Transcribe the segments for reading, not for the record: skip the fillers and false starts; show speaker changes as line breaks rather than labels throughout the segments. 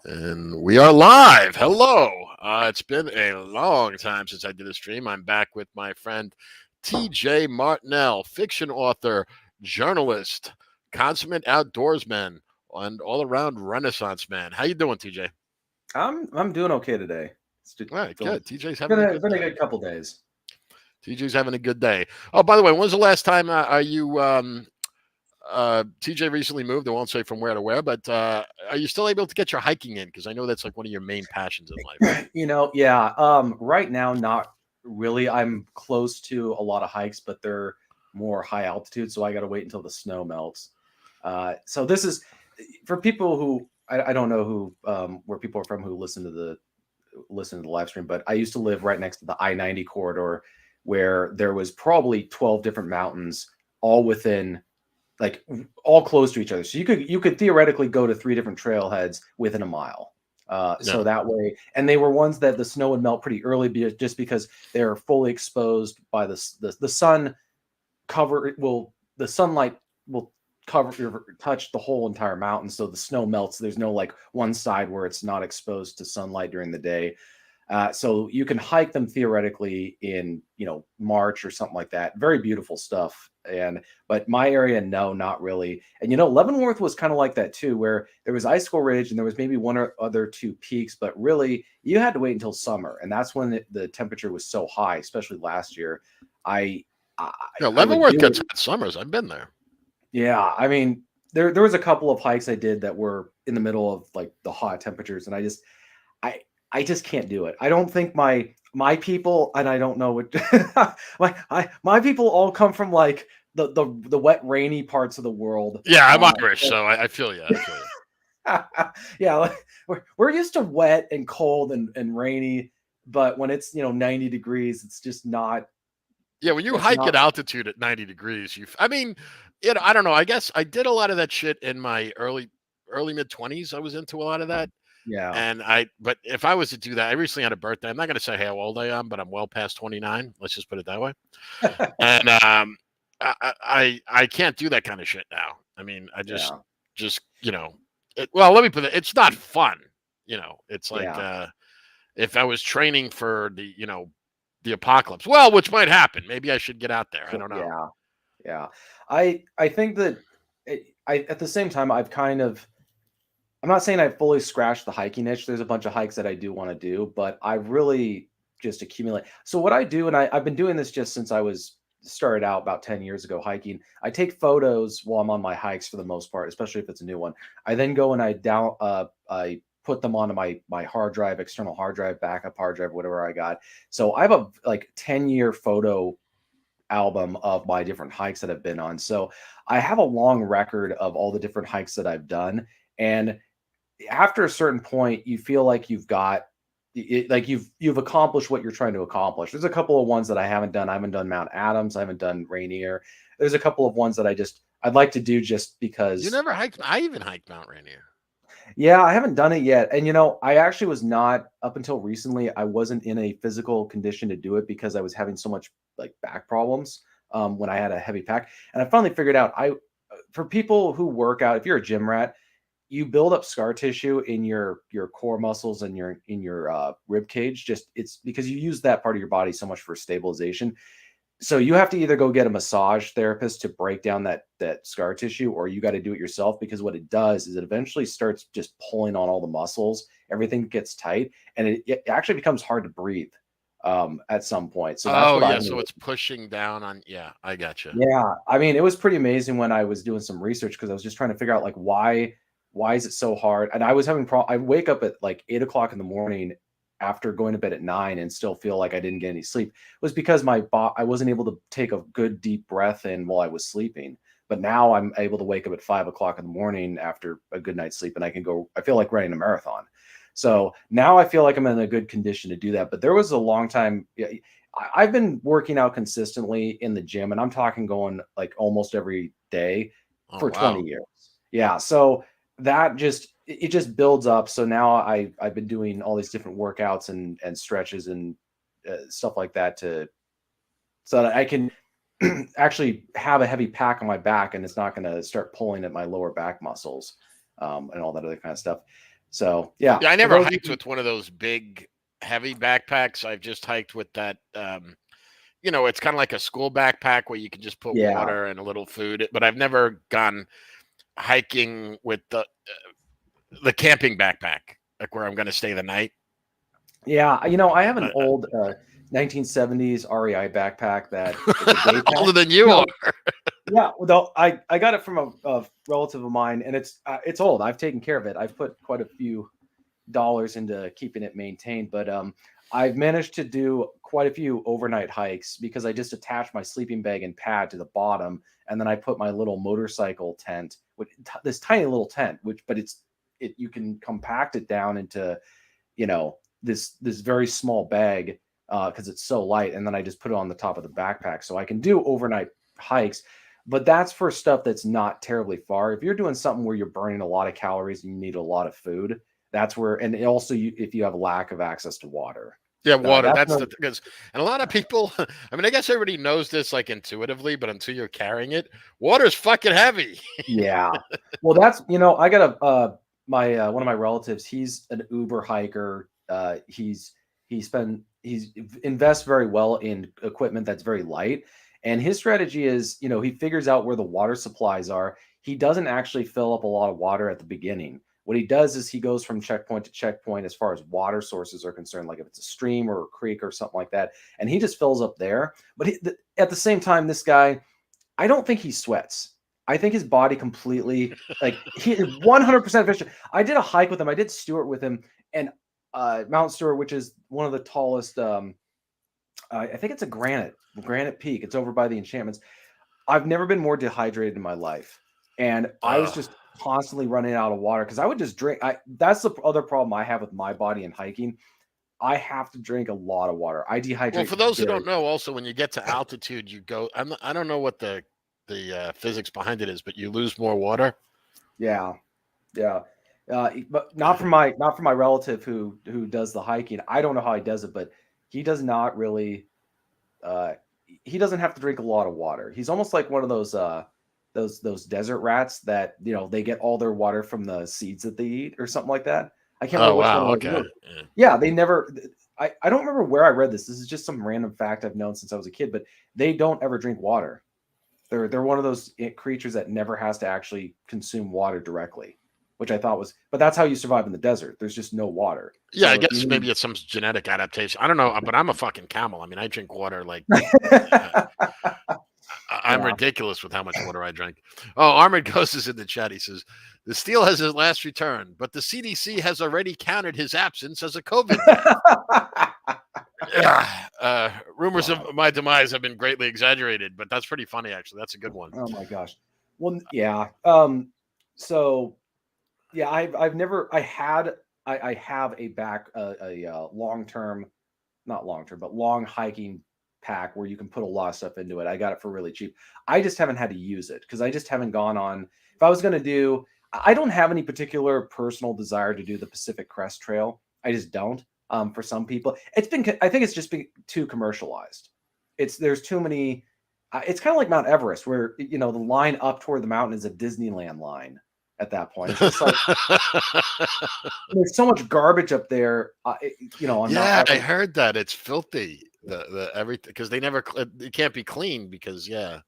And we are live. Hello. It's been a long time since I did a stream. I'm back with my friend TJ Martinell, fiction author, journalist, consummate outdoorsman, and all-around Renaissance man. How you doing, TJ?
I'm doing okay today. It's just
All right,
feeling
good. TJ's having a
been
good
been a
day.
good couple days.
TJ's having a good day. Oh, by the way, when was the last time are you TJ recently moved. I won't say from where to where, but are you still able to get your hiking in? Because I know that's like one of your main passions in life.
Yeah. Right now, not really. I'm close to a lot of hikes, but they're more high altitude, so I got to wait until the snow melts. So this is for people who I don't know who where people are from who listen to the live stream, but I used to live right next to the I-90 corridor, where there was probably 12 different mountains, all within like all close to each other. So you could theoretically go to three different trailheads within a mile. So
No.
that way, and they were ones that the snow would melt pretty early, just because they're fully exposed by the sun. The sunlight will touch the whole entire mountain, so the snow melts. There's no like one side where it's not exposed to sunlight during the day. So you can hike them theoretically in March or something like that. Very beautiful stuff. But my area, no, not really. And Leavenworth was kind of like that too, where there was Icicle Ridge and there was maybe one or other two peaks, but really you had to wait until summer, and that's when the temperature was so high, especially last year. I I,
Yeah,
I would
Leavenworth
do
gets
it.
hot summers. I've been there.
Yeah, I mean, there was a couple of hikes I did that were in the middle of like the hot temperatures, and I I just can't do it. I don't think my people, and I don't know what my people all come from like the wet rainy parts of the world.
Yeah, I'm
Uh,
Irish,
so-
so I feel you. I feel you.
yeah, like, we're used to wet and cold and rainy, but when it's 90 degrees, it's just not.
Yeah, when you
It's
hike
not.
at altitude at 90 degrees, I mean, I don't know. I guess I did a lot of that shit in my early mid 20s. I was into a lot of that.
Yeah.
But if I was to do that, I recently had a birthday. I'm not going to say how old I am, but I'm well past 29. Let's just put it that way. And I can't do that kind of shit now. I mean, I just
Yeah.
just well, let me put it. It's not fun. It's like
Yeah.
if I was training for the apocalypse. Well, which might happen. Maybe I should get out there. I don't know.
Yeah. Yeah. I think that I at the same time I'm not saying I fully scratched the hiking itch. There's a bunch of hikes that I do want to do, but I really just accumulate. So what I do, and I've been doing this just since I was started out about 10 years ago hiking. I take photos while I'm on my hikes for the most part, especially if it's a new one. I then go and I put them onto my hard drive, external hard drive, backup hard drive, whatever I got. So I have a like 10-year photo album of my different hikes that I've been on. So I have a long record of all the different hikes that I've done. And after a certain point, you feel like you've accomplished what you're trying to accomplish. There's a couple of ones that I haven't done. I haven't done Mount Adams. I haven't done Rainier. There's a couple of ones that I'd like to do just
You
because.
never hiked. I even hiked Mount Rainier.
Yeah, I haven't done it yet. And I actually was not up until recently. I wasn't in a physical condition to do it because I was having so much like back problems when I had a heavy pack. And I finally figured out for people who work out, if you're a gym rat, you build up scar tissue in your core muscles and your rib cage. Just it's because you use that part of your body so much for stabilization. So you have to either go get a massage therapist to break down that scar tissue, or you got to do it yourself, because what it does is it eventually starts just pulling on all the muscles. Everything gets tight, and it actually becomes hard to breathe at some point. So that's
Oh
what I
yeah,
ended
so
up.
it's pushing down on. Yeah, I got you.
Yeah, I mean, it was pretty amazing when I was doing some research, because I was just trying to figure out like why is it so hard? And I was having I wake up at like 8 o'clock in the morning after going to bed at 9 and still feel like I didn't get any sleep. It was because I wasn't able to take a good deep breath in while I was sleeping. But now I'm able to wake up at 5 o'clock in the morning after a good night's sleep, and I feel like running a marathon. So now I feel like I'm in a good condition to do that. But there was a long time. Yeah, I've been working out consistently in the gym, and I'm talking going like almost every day
Oh
for 20
wow.
years. Yeah. So that it just builds up. So now I've been doing all these different workouts and stretches and stuff like that so that I can actually have a heavy pack on my back, and it's not going to start pulling at my lower back muscles and all that other kind of stuff. So yeah,
Yeah, I
for
never
those,
hiked with one of those big, heavy backpacks. I've just hiked with that. It's kind of like a school backpack where you can just put
yeah,
water and a little food. But I've never gone hiking with the camping backpack, like where I'm going to stay the night.
yeah. I have an
Uh,
old 1970s REI backpack that it's a day pack.
older than you are.
No, yeah. Well, I got it from a relative of mine, and it's old. I've taken care of it. I've put quite a few dollars into keeping it maintained, but I've managed to do quite a few overnight hikes because I just attach my sleeping bag and pad to the bottom, and then I put my little motorcycle tent, with this tiny little tent, but you can compact it down into this very small bag because it's so light, and then I just put it on the top of the backpack so I can do overnight hikes. But that's for stuff that's not terribly far. If you're doing something where you're burning a lot of calories and you need a lot of food, that's where, and also if you have a lack of access to water,
Yeah, water.
that's
That's
where,
the thing. And a lot of people, I mean, I guess everybody knows this like intuitively, but until you're carrying it, water's fucking heavy.
yeah. Well, that's I got my one of my relatives. He's an Uber hiker. He's invests very well in equipment that's very light, and his strategy is he figures out where the water supplies are. He doesn't actually fill up a lot of water at the beginning. What he does is he goes from checkpoint to checkpoint as far as water sources are concerned, like if it's a stream or a creek or something like that, and he just fills up there. But at the same time, this guy, I don't think he sweats. I think his body completely, like, he is 100% efficient. I did a hike with him. I did Stewart with him, and Mount Stewart, which is one of the tallest. I think it's a granite peak. It's over by the enchantments. I've never been more dehydrated in my life, and I was
Uh,
just constantly running out of water because I would just drink. That's the other problem I have with my body and hiking. I have to drink a lot of water. I
well,
dehydrate
for those who
very.
don't know, also when you get to altitude, you go. I don't know what the physics behind it is, but you lose more water.
Yeah, yeah. But not for my relative who does the hiking. I don't know how he does it, but he does not really. Uh, he doesn't have to drink a lot of water. He's almost like one of those desert rats that they get all their water from the seeds that they eat or something like that. I can't
Oh
remember which one
wow,
it
okay.
was. Yeah, they never. I don't remember where I read this. This is just some random fact I've known since I was a kid, but they don't ever drink water. They're one of those creatures that never has to actually consume water directly, which I thought was. But that's how you survive in the desert. There's just no water.
Yeah, I
So if you
guess maybe it's some genetic adaptation. I don't know, but I'm a fucking camel. I mean, I drink water like
need,
uh, I'm
yeah.
ridiculous with how much water I drink. Oh, Armored Ghost is in the chat. He says the Steel has his last return, but the CDC has already counted his absence as a COVID death. Yeah, rumors
Wow.
of my demise have been greatly exaggerated, but that's pretty funny, actually. That's a good one.
Oh my gosh. Well, yeah. So yeah, I've never I have a long term, not long term, but long hiking pack where you can put a lot of stuff into it. I got it for really cheap. I just haven't had to use it because I just haven't gone on. If I was going to do, I don't have any particular personal desire to do the Pacific Crest Trail. I just don't. For some people, I think it's just been too commercialized. There's too many. It's kind of like Mount Everest, where the line up toward the mountain is a Disneyland line. At that point, it's just like there's so much garbage up there. On Mount
Yeah, I
Everest.
heard that it's filthy. The everything because they never it can't be clean because yeah.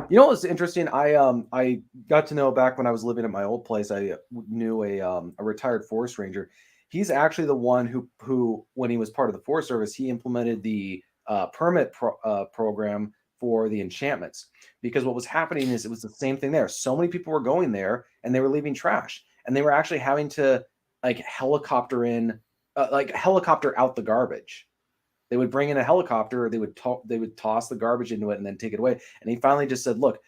What's interesting? I got to know back when I was living at my old place. I knew a retired forest ranger. He's actually the one who when he was part of the Forest Service, he implemented the program for the enchantments. Because what was happening is it was the same thing there. So many people were going there and they were leaving trash, and they were actually having to like helicopter out the garbage. They would bring in a helicopter, or they would toss the garbage into it and then take it away. And he finally just said, "Look,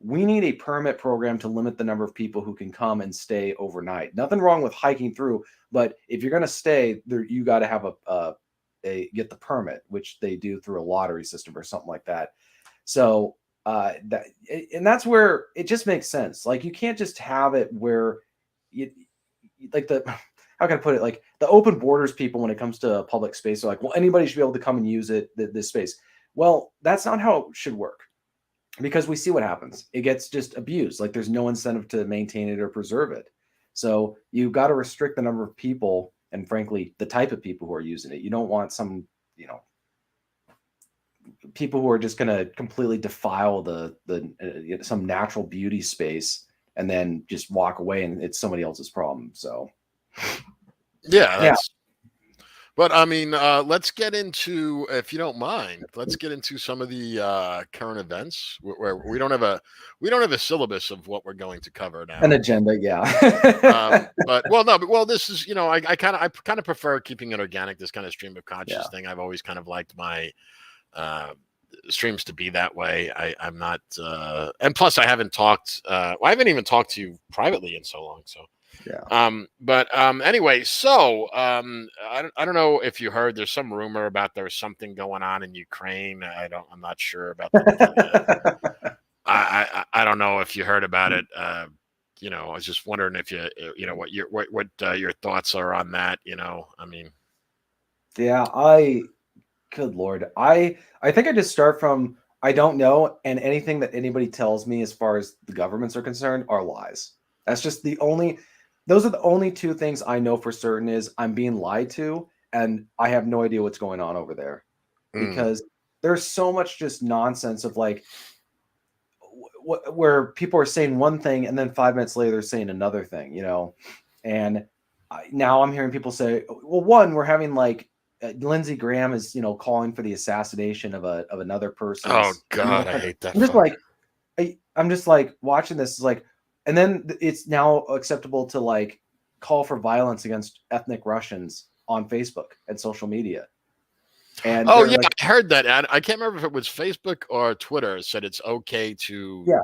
we need a permit program to limit the number of people who can come and stay overnight. Nothing wrong with hiking through, but if you're going to stay there, you got to have get the permit, which they do through a lottery system or something like that." So that's where it just makes sense. Like you can't just have it where you like the how can I put it? Like the open borders people, when it comes to public space, are like, well, anybody should be able to come and use this space. Well, that's not how it should work, because we see what happens. It gets just abused. Like there's no incentive to maintain it or preserve it. So you got to restrict the number of people and, frankly, the type of people who are using it. You don't want some, people who are just going to completely defile the some natural beauty space and then just walk away and it's somebody else's problem. So
Yeah,
yeah.
that's. But I mean, let's get into, if you don't mind, let's get into some of the current events where we don't have a syllabus of what we're going to cover
An
now.
agenda, yeah.
But well, no, but well, this is, I kind of prefer keeping it organic. This kind of stream of
Yeah.
conscious thing. I've always kind of liked my uh, streams to be that way. I'm not, and plus I haven't talked. I haven't even talked to you privately in so long. So.
Yeah.
But anyway, so I don't know if you heard. There's some rumor about there's something going on in Ukraine. I'm not sure about I don't know if you heard about it. I was just wondering if what your thoughts are on that. I mean,
Yeah, good Lord. I think I just start from I don't know, and anything that anybody tells me as far as the governments are concerned are lies. That's just those are the only two things I know for certain is I'm being lied to, and I have no idea what's going on over there.
mm,
Because there's so much just nonsense of like where people are saying one thing and then 5 minutes later they're saying another thing, and now I'm hearing people say, well, one, we're having like Lindsey Graham is, calling for the assassination of another
oh
person's another
God, I
country.
hate that
I'm just
fuck.
like, I'm just like watching this is like, and then it's now acceptable to like call for violence against ethnic Russians on Facebook and social media, and
Oh
they're
yeah,
like,
I heard that. I can't remember if it was Facebook or Twitter said it's okay to
yeah.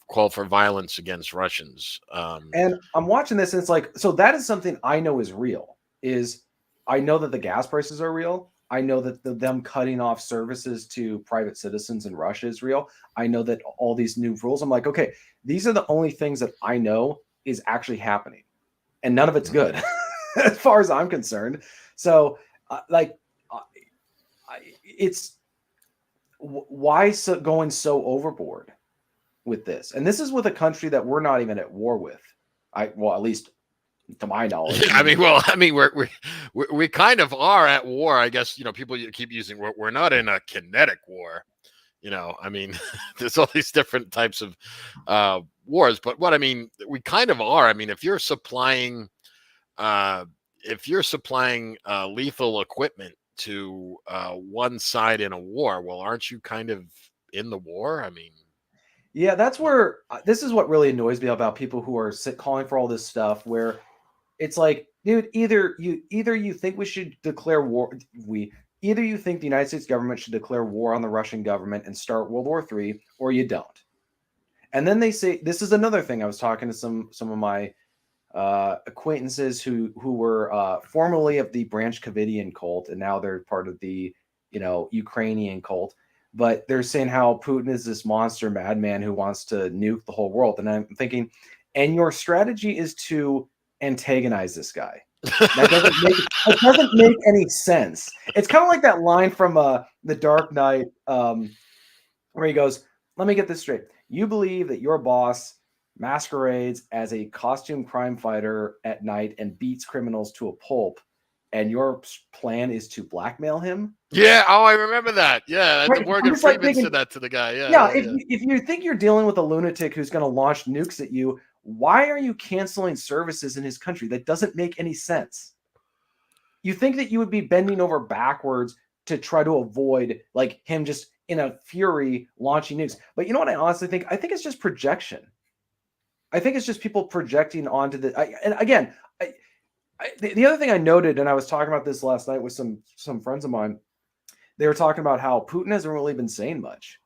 call for violence against Russians.
And I'm watching this, and it's like, so that is something I know is real. Is I know that the gas prices are real. I know that them cutting off services to private citizens in Russia is real. I know that all these new rules. I'm like, okay, these are the only things that I know is actually happening, and none of it's good, as far as I'm concerned. So, like, uh, it's why going so overboard with this, and this is with a country that we're not even at war with. Well, at least to my knowledge.
Yeah, I mean, we kind of are at war. I guess people keep using we're not in a kinetic war. I mean, there's all these different types of wars, but what I mean, we kind of are. I mean, uh, if you're supplying lethal equipment to one side in a war, well, aren't you kind of in the war? I mean,
Yeah, that's where this is what really annoys me about people who are calling for all this stuff. Where it's like, dude, either you think we should declare war. Either you think the United States government should declare war on the Russian government and start World War III, or you don't. And then they say this is another thing. I was talking to some of my acquaintances who were formerly of the Branch Covidian cult, and now they're part of the Ukrainian cult. But they're saying how Putin is this monster madman who wants to nuke the whole world, and I'm thinking, and your strategy is to antagonize this guy. That doesn't make any sense. It's kind of like that line from The Dark Knight, where he goes, "Let me get this straight. You believe that your boss masquerades as a costume crime fighter at night and beats criminals to a pulp, and your plan is to blackmail him?"
yeah. Oh, I remember that. Yeah, the
Right. I'm
Morgan
just like
Freeman
thinking,
said that to the guy. Yeah,
yeah,
yeah,
if
yeah.
you think you're dealing with a lunatic who's going to launch nukes at you, why are you canceling services in his country? That doesn't make any sense. You think that you would be bending over backwards to try to avoid like him just in a fury launching nukes. But you know what I honestly think? I think it's just projection. I think it's just people projecting onto and again, the other thing I noted, and I was talking about this last night with some friends of mine, they were talking about how Putin hasn't really been saying much,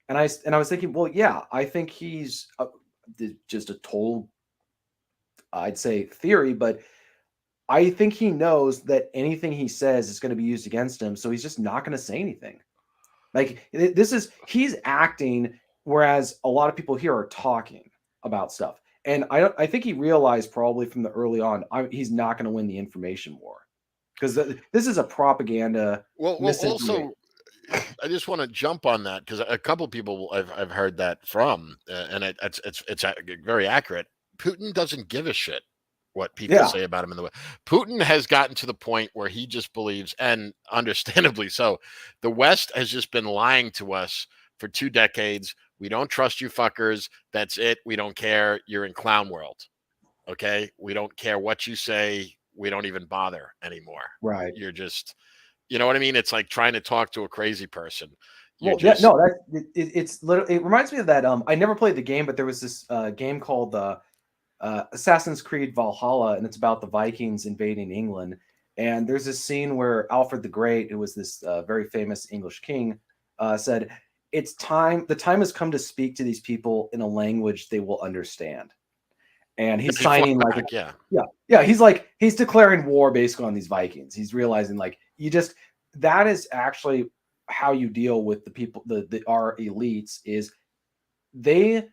and I was thinking, well, yeah, I think he's just a total, I'd say, theory, but I think he knows that anything he says is going to be used against him, so he's just not going to say anything. Like he's acting, whereas a lot of people here are talking about stuff. And I think he realized probably from the early on, he's not going to win the information war because this is a propaganda
Well,
misinformation.
also, I just want to jump on that because a couple people I've heard that from, and it's very accurate. Putin doesn't give a shit what people
Yeah.
say about him in the West. Putin has gotten to the point where he just believes, and understandably so, the West has just been lying to us for 2 decades. We don't trust you fuckers. That's it. We don't care. You're in clown world. Okay. We don't care what you say. We don't even bother anymore.
Right.
You're just, you know what I mean? It's like trying to talk to a crazy person. You're
Well, yeah,
just,
no, it's literally, it reminds me of that. I never played the game, but there was this game called Assassin's Creed Valhalla, and it's about the Vikings invading England. And there's this scene where Alfred the Great, who was this very famous English king, said, "It's time. The time has come to speak to these people in a language they will understand." And he's
he fought
signing like,
back. Yeah.
yeah, he's declaring war basically on these Vikings. He's realizing like that is actually how you deal with the people, the our elites is they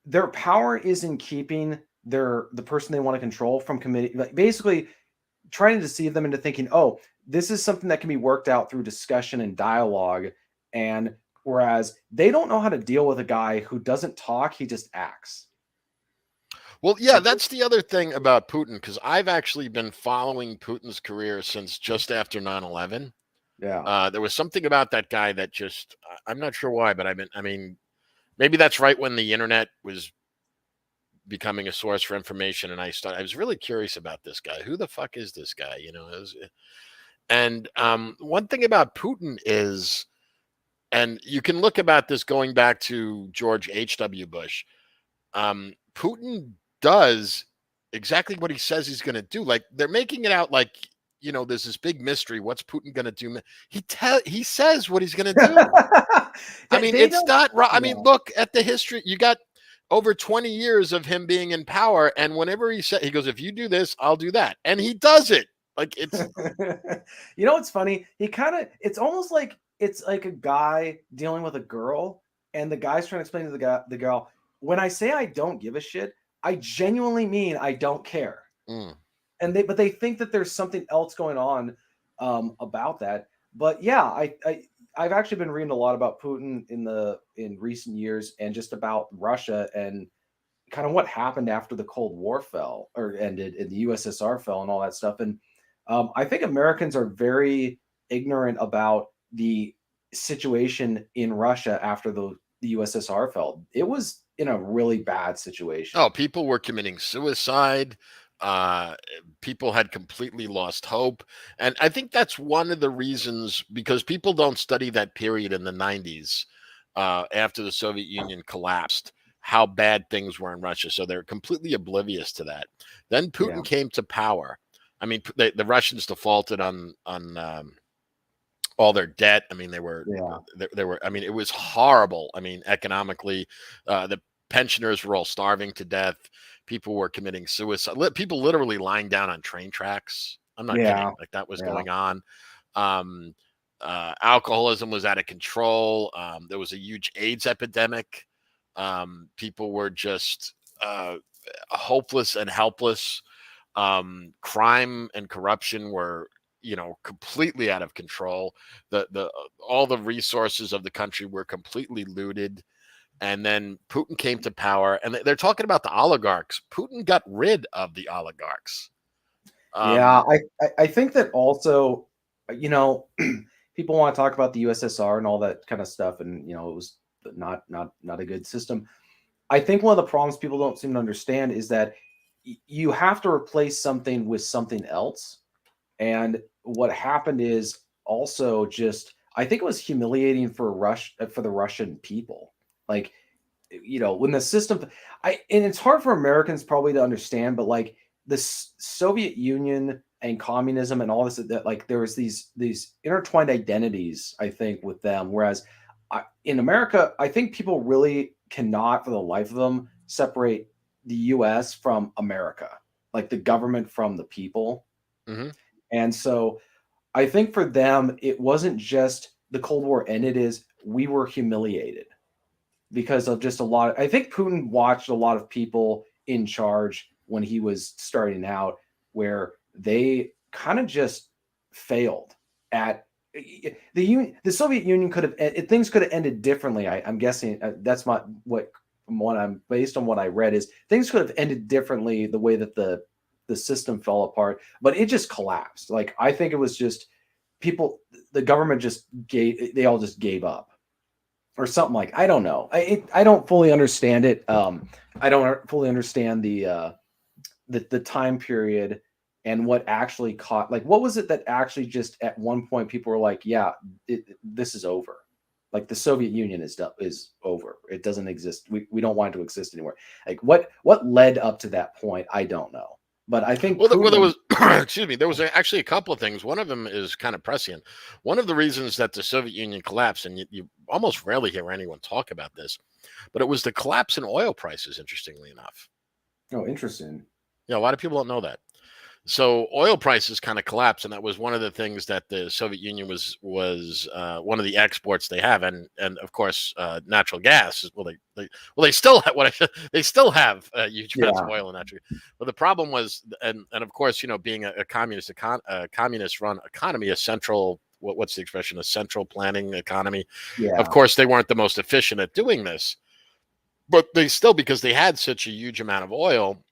their power is in keeping the person they want to control from committing, like basically trying to deceive them into thinking, oh, this is something that can be worked out through discussion and dialogue. And whereas they don't know how to deal with a guy who doesn't talk, he just acts.
Well, yeah,
Like,
that's the other thing about Putin, because I've actually been following Putin's career since just after 9/11.
yeah.
There was something about that guy that just, I'm not sure why, but I mean, maybe that's right when the internet was becoming a source for information. And I was really curious about this guy. Who the fuck is this guy? And one thing about Putin is, and you can look about this going back to George H.W. Bush. Putin does exactly what he says he's going to do. Like they're making it out like, there's this big mystery. What's Putin going to do? He says what he's going to do. I mean,
They
it's
don't.
not right. I mean,
Yeah.
look at the history. You got over 20 years of him being in power, and whenever he goes, if you do this, I'll do that, and he does it. Like it's
You know what's funny? It's almost like it's like a guy dealing with a girl, and the guy's trying to explain to the girl, when I say I don't give a shit, I genuinely mean I don't care.
mm.
And they think that there's something else going on about that. But yeah, I've actually been reading a lot about Putin in recent years, and just about Russia and kind of what happened after the Cold War fell or ended and the USSR fell and all that stuff. And I think Americans are very ignorant about the situation in Russia after the USSR fell. It was in a really bad situation.
Oh, people were committing suicide. Uh, People had completely lost hope. And I think that's one of the reasons, because people don't study that period in the 90s, after the Soviet Union collapsed, how bad things were in Russia. So they're completely oblivious to that. Then
Yeah.
Putin came to power. I mean, the Russians defaulted on all their debt. I mean,
Yeah.
they were. I mean, it was horrible. I mean, economically, the pensioners were all starving to death. People were committing suicide. People literally lying down on train tracks. I'm not kidding.
Yeah.
Like that was
Yeah.
going on. Um, Alcoholism was out of control. There was a huge AIDS epidemic. People were just hopeless and helpless. Crime and corruption were, completely out of control. The All the resources of the country were completely looted. And then Putin came to power, and they're talking about the oligarchs. Putin got rid of the oligarchs.
Yeah,
Um,
I think that also, you know, people want to talk about the USSR and all that kind of stuff, and it was not a good system. I think one of the problems people don't seem to understand is that you have to replace something with something else. And what happened is also just, I think it was humiliating for the Russian people. Like, when the system, and it's hard for Americans probably to understand, but like the Soviet Union and communism and all this, that like there was these intertwined identities, I think, with them. Whereas in America, I think people really cannot, for the life of them, separate the U.S. from America, like the government from the people.
mhm.
And so I think for them, it wasn't just the Cold War ended, is we were humiliated because of just a lot. I think Putin watched a lot of people in charge when he was starting out, where they kind of just failed at the Soviet Union could have things could have ended differently. I'm guessing that's what based on what I read, is things could have ended differently the way that the system fell apart, but it just collapsed. Like I think it was just people, the government they all just gave up or something. Like I don't know. I don't fully understand it. I don't fully understand the time period and what actually caught. Like what was it that actually just at one point people were like, yeah, this is over. Like the Soviet Union is over. It doesn't exist. We don't want it to exist anymore. Like what led up to that point, I don't know. But I think
Well, there
Putin.
was, excuse me, there was actually a couple of things. One of them is kind of prescient. One of the reasons that the Soviet Union collapsed, and you almost rarely hear anyone talk about this, but it was the collapse in oil prices, interestingly enough.
Oh, interesting.
A lot of people don't know that. So oil prices kind of collapsed, and that was one of the things that the Soviet Union was one of the exports they have, and of course natural gas. They still have they still have huge amounts of
Yeah.
oil and natural. But the problem was, and of course, being a communist run economy, a central what's the expression, a central planning economy. Of
Yeah.
course, they weren't the most efficient at doing this, but they still, because they had such a huge amount of oil,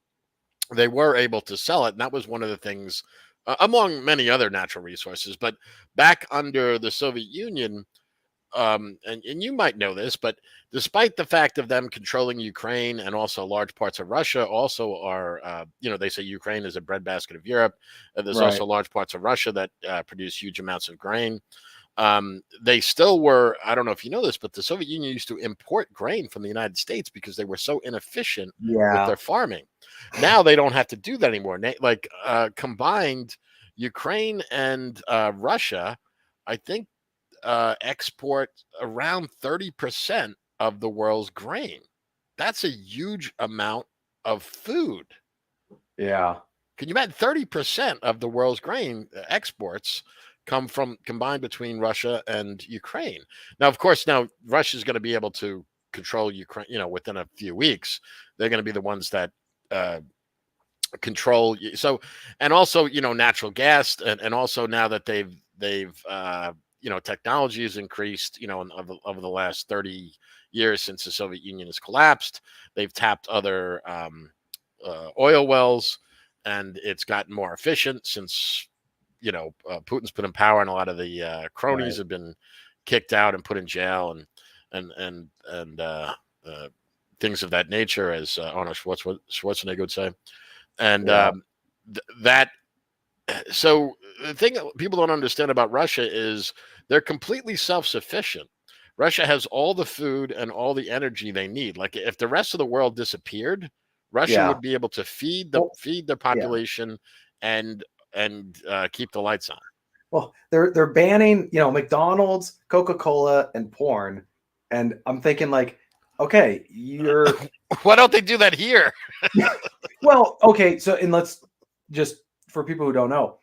they were able to sell it. And that was one of the things, among many other natural resources. But back under the Soviet Union, and you might know this, but despite the fact of them controlling Ukraine and also large parts of Russia, also are, they say Ukraine is a breadbasket of Europe. There's
Right.
also large parts of Russia that produce huge amounts of grain. They still were, I don't know if you know this, but the Soviet Union used to import grain from the United States because they were so inefficient with
Yeah.
their farming. Now they don't have to do that anymore. Like combined, Ukraine and Russia, I think, export around 30% of the world's grain. That's a huge amount of food.
Yeah.
Can you imagine 30% of the world's grain exports come from combined between Russia and Ukraine? Now, of course, now Russia's going to be able to control Ukraine, within a few weeks. They're going to be the ones that control. So, and also, natural gas, and also now that they've technology has increased, over the last 30 years since the Soviet Union has collapsed. They've tapped other oil wells, and it's gotten more efficient since Putin's put in power, and a lot of the cronies
Right.
have been kicked out and put in jail, and things of that nature, as Arnold Schwarzenegger would say. And
Yeah.
that so the thing that people don't understand about Russia is they're completely self-sufficient. Russia has all the food and all the energy they need. Like if the rest of the world disappeared, Russia
Yeah.
would be able to feed
Well,
the
yeah.
population and keep the lights on.
Well, they're banning, McDonald's, Coca-Cola, and porn. And I'm thinking like, okay, you're
Why don't they do that here?
well, okay, so and let's just for people who don't know,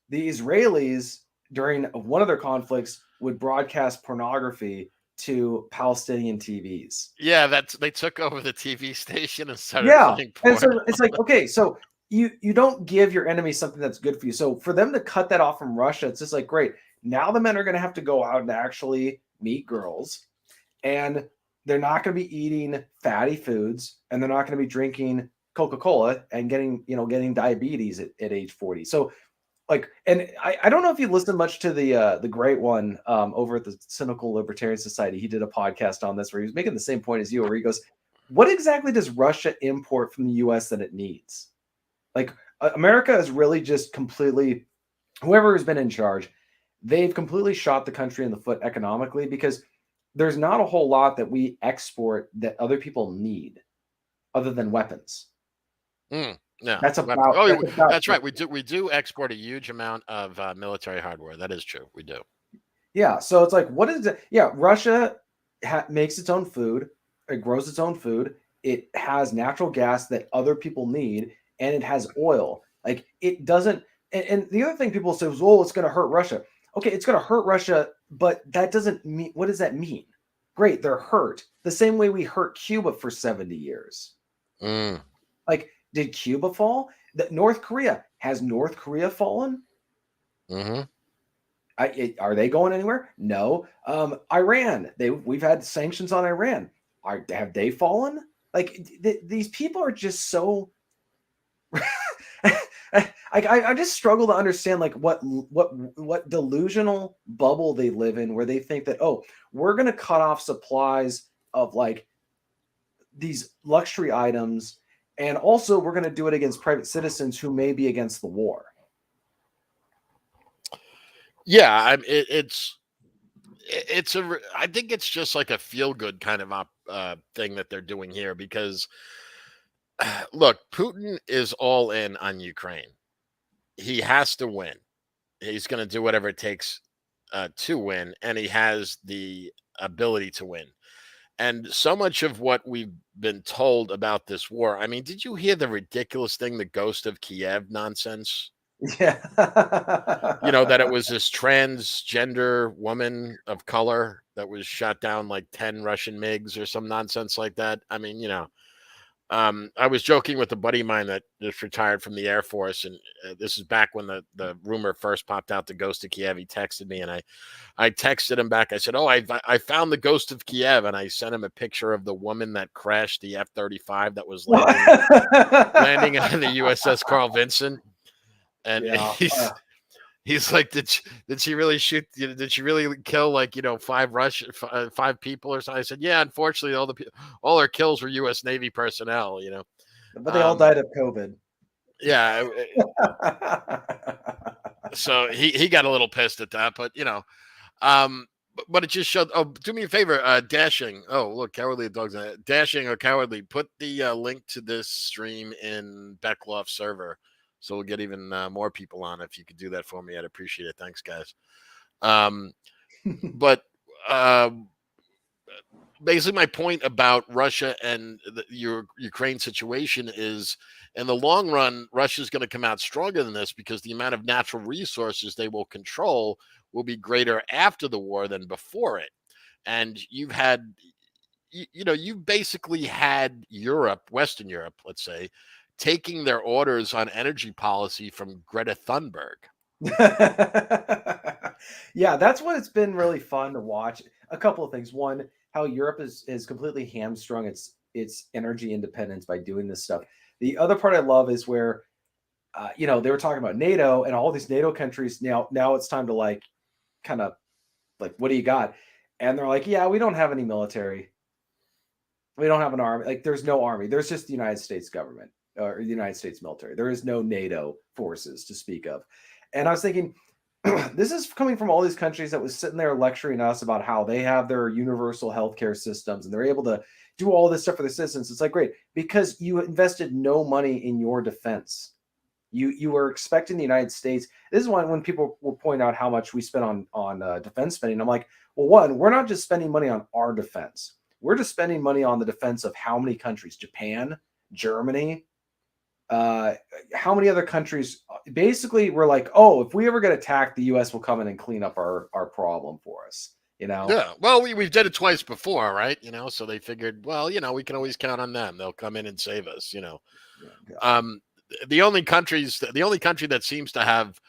the Israelis during one of their conflicts would broadcast pornography to Palestinian TVs.
Yeah, they took over the TV station and started
Yeah.
playing
And
porn.
so it's like, okay, so you don't give your enemy something that's good for you. So for them to cut that off from Russia, it's just like great. Now the men are going to have to go out and actually meet girls, and they're not going to be eating fatty foods, and they're not going to be drinking Coca-Cola and getting diabetes at age 40. So like, and I don't know if you listened much to the great one over at the Cynical Libertarian Society. He did a podcast on this where he was making the same point as you, where he goes, what exactly does Russia import from the US that it needs? Like America is really just completely, whoever has been in charge, they've completely shot the country in the foot economically, because there's not a whole lot that we export that other people need other than weapons.
Yeah,
That's
weapons.
about
Oh,
that's about
that's right. We do export a huge amount of military hardware. That is true. We do.
Yeah, so it's like, what is it? Yeah, Russia makes its own food, it grows its own food, it has natural gas that other people need, and it has oil. Like it doesn't. And the other thing people say is, "Oh, it's going to hurt Russia." Okay, it's going to hurt Russia, but that doesn't mean. What does that mean? Great, they're hurt the same way we hurt Cuba for 70 years.
Mm.
Like, did Cuba fall? That North Korea, has North Korea fallen?
Hmm.
Are they going anywhere? No. Iran. We've had sanctions on Iran. Have they fallen? Like these people are just so. I just struggle to understand like what delusional bubble they live in, where they think that, oh, we're gonna cut off supplies of like these luxury items, and also we're gonna do it against private citizens who may be against the war.
Yeah, I think it's just like a feel good kind of thing that they're doing here because look, Putin is all in on Ukraine. He has to win. He's going to do whatever it takes to win, and he has the ability to win. And so much of what we've been told about this war, I mean, did you hear the ridiculous thing, the ghost of Kiev nonsense?
Yeah.
That it was this transgender woman of color that was shot down like 10 Russian MiGs or some nonsense like that. I mean, I was joking with a buddy of mine that just retired from the Air Force, and this is back when the rumor first popped out, the ghost of Kiev. He texted me, and I texted him back. I said, "Oh, I found the ghost of Kiev," and I sent him a picture of the woman that crashed the F-35 that was landing on the USS Carl Vinson, and
Yeah.
he's like, did she really shoot? Did she really kill like five people or something? I said, yeah. Unfortunately, all her kills were U.S. Navy personnel.
But they all died of COVID.
Yeah. So he got a little pissed at that, but but it just showed. Oh, do me a favor, Dashing. Oh, look, Cowardly Dogs. Dashing or Cowardly. Put the link to this stream in Beckloff's server, so we'll get even more people on. If you could do that for me, I'd appreciate it. Thanks, guys. But basically, my point about Russia and your Ukraine situation is, in the long run, Russia's going to come out stronger than this because the amount of natural resources they will control will be greater after the war than before it. And you've basically had Europe, Western Europe, let's say, taking their orders on energy policy from Greta Thunberg.
Yeah, that's what it's been really fun to watch. A couple of things. One, how Europe is completely hamstrung its energy independence by doing this stuff. The other part I love is where they were talking about NATO and all these NATO countries. Now it's time to like kind of like, what do you got? And they're like, yeah, we don't have any military. We don't have an army. Like, there's no army. There's just the United States government or the United States military. There is no NATO forces to speak of. And I was thinking, this is coming from all these countries that was sitting there lecturing us about how they have their universal healthcare systems and they're able to do all this stuff for their citizens. It's like, great, because you invested no money in your defense. You were expecting the United States. This is when people will point out how much we spend on defense spending. I'm like, well, one, we're not just spending money on our defense. We're just spending money on the defense of how many countries? Japan, Germany, how many other countries? Basically, we're like, oh, if we ever get attacked, the U.S. will come in and clean up our problem for us.
Yeah. Well, we've done it twice before, right? So they figured, well, we can always count on them. They'll come in and save us.
Yeah.
The only country that seems to have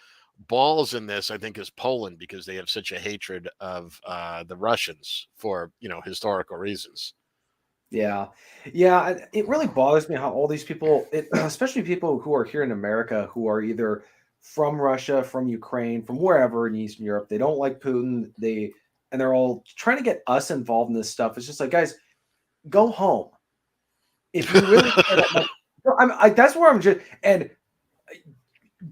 balls in this, I think, is Poland, because they have such a hatred of the Russians for historical reasons.
Yeah. It really bothers me how all these people, especially people who are here in America, who are either from Russia, from Ukraine, from wherever in Eastern Europe, they don't like Putin. They're all trying to get us involved in this stuff. It's just like, guys, go home. If you really care that much, that's where I'm just, and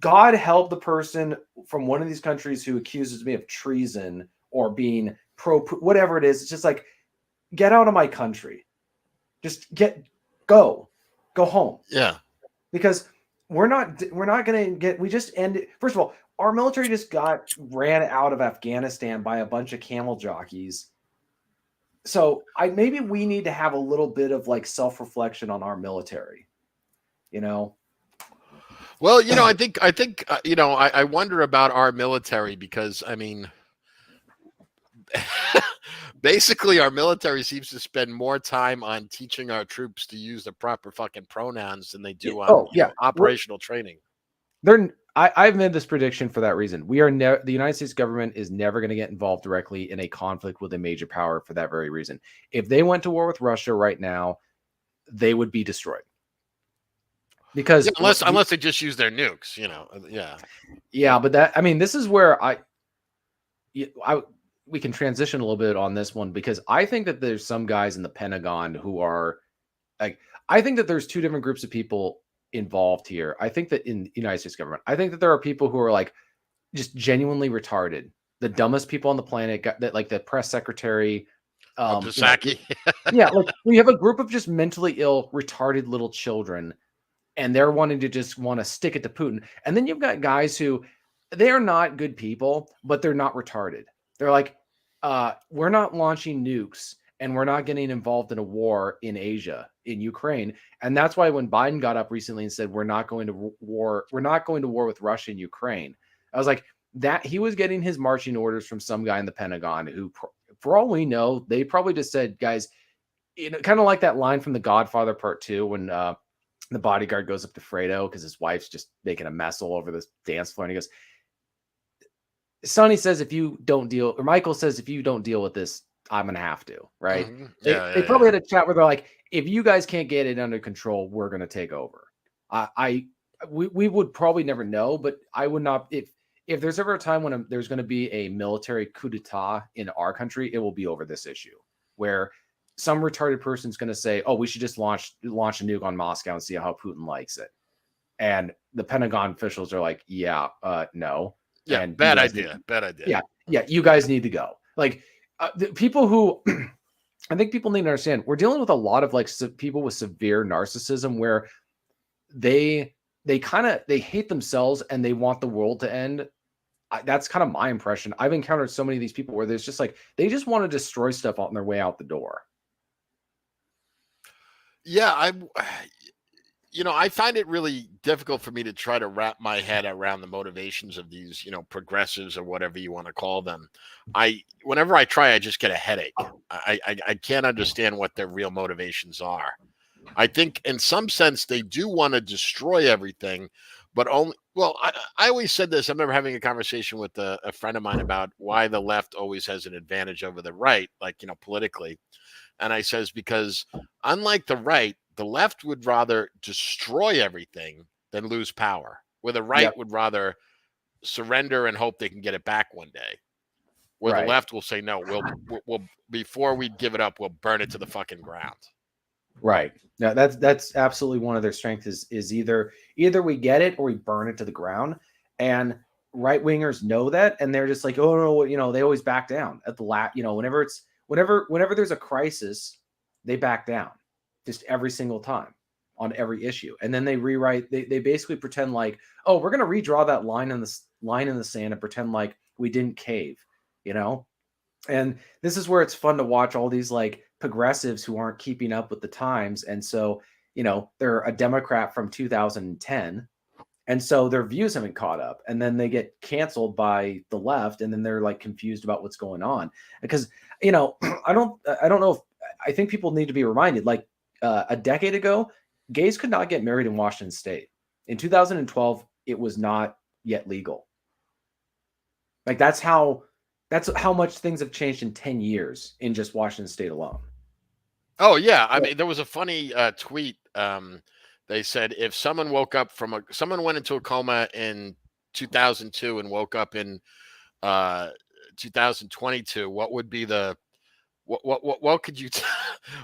God help the person from one of these countries who accuses me of treason or being whatever it is. It's just like, get out of my country. Just go home.
Yeah.
Because we're not going to we just ended. First of all, our military just ran out of Afghanistan by a bunch of camel jockeys. So maybe we need to have a little bit of like self-reflection on our military,
Well, I think I wonder about our military because, I mean, basically our military seems to spend more time on teaching our troops to use the proper fucking pronouns than they do on operational training.
I've made this prediction for that reason. The United States government is never going to get involved directly in a conflict with a major power for that very reason. If they went to war with Russia right now, they would be destroyed.
Yeah,
Because
unless they just use their nukes,
yeah, but that, I mean, this is where we can transition a little bit on this one, because I think that there's some guys in the Pentagon who are like, I think that there's two different groups of people involved here. I think that in the United States government, I think that there are people who are like just genuinely retarded, the dumbest people on the planet, that like the press secretary,
Psaki.
yeah, like we have a group of just mentally ill, retarded little children, and they're wanting to just want to stick it to Putin. And then you've got guys who they are not good people, but they're not retarded. They're like, we're not launching nukes and we're not getting involved in a war in Asia, in Ukraine. And that's why when Biden got up recently and said, we're not going to war with Russia and Ukraine, I was like, that he was getting his marching orders from some guy in the Pentagon who, for all we know, they probably just said, guys, kind of like that line from The Godfather Part 2 when the bodyguard goes up to Fredo because his wife's just making a mess all over this dance floor. And he goes, Sonny says, if you don't deal, or Michael says, if you don't deal with this, I'm going to have to, right?
Mm-hmm.
They probably had a chat where they're like, if you guys can't get it under control, we're going to take over. We would probably never know, but I would not, if there's ever a time when there's going to be a military coup d'etat in our country, it will be over this issue where some retarded person's going to say, oh, we should just launch a nuke on Moscow and see how Putin likes it. And the Pentagon officials are like, yeah, no.
Yeah,
and
bad idea.
Yeah, you guys need to go. Like the people who I think people need to understand, we're dealing with a lot of like people with severe narcissism where they hate themselves and they want the world to end. That's kind of my impression. I've encountered so many of these people where there's just like, they just want to destroy stuff on their way out the door.
Yeah, I find it really difficult for me to try to wrap my head around the motivations of these, progressives or whatever you want to call them. Whenever I try, I just get a headache. I can't understand what their real motivations are. I think in some sense they do want to destroy everything, but only, well, I always said this. I remember having a conversation with a friend of mine about why the left always has an advantage over the right, like, politically. And I says, because unlike the right, the left would rather destroy everything than lose power, where the right would rather surrender and hope they can get it back one day. Where the left will say, no, we'll before we give it up, we'll burn it to the fucking ground.
Right. Now that's absolutely one of their strengths is either we get it or we burn it to the ground. And right wingers know that, and they're just like, oh no, they always back down at the whenever there's a crisis, they back down just every single time on every issue. And then they rewrite, they basically pretend like, oh, we're going to redraw that line in the sand and pretend like we didn't cave, And this is where it's fun to watch all these like progressives who aren't keeping up with the times. And so, they're a Democrat from 2010. And so their views haven't caught up, and then they get canceled by the left, and then they're like confused about what's going on. Because, I don't know if, I think people need to be reminded, like a decade ago, gays could not get married in Washington State. In 2012, it was not yet legal. Like that's how much things have changed in 10 years in just Washington State alone.
Oh yeah. I mean, there was a funny tweet. They said if someone someone went into a coma in 2002 and woke up in 2022, what would be what could you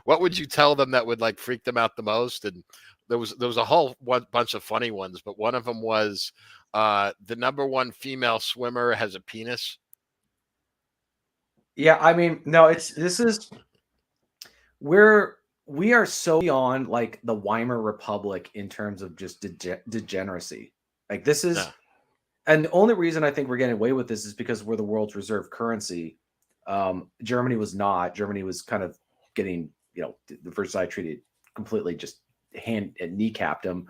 what would you tell them that would like freak them out the most? And there was a whole bunch of funny ones, but one of them was the number one female swimmer has a penis.
Yeah, I mean, no, we are so beyond like the Weimar Republic in terms of just degeneracy. Like this is, and the only reason I think we're getting away with this is because we're the world's reserve currency. Germany was not. Germany was kind of getting, the Versailles Treaty completely just kneecapped them.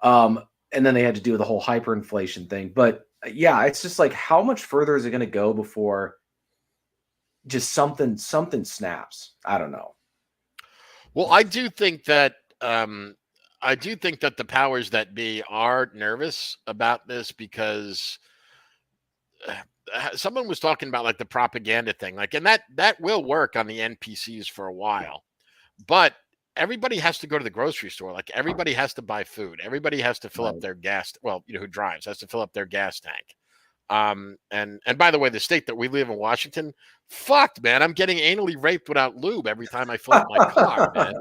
And then they had to do the whole hyperinflation thing. But yeah, it's just like, how much further is it going to go before just something snaps? I don't know.
Well, I do think that the powers that be are nervous about this because someone was talking about like the propaganda thing, like, and that will work on the NPCs for a while, but everybody has to go to the grocery store. Like everybody has to buy food. Everybody has to fill up
Right.
their gas. Well, who drives has to fill up their gas tank. And by the way, the state that we live in, Washington, fucked, man. I'm getting anally raped without lube every time I fill up my car, man.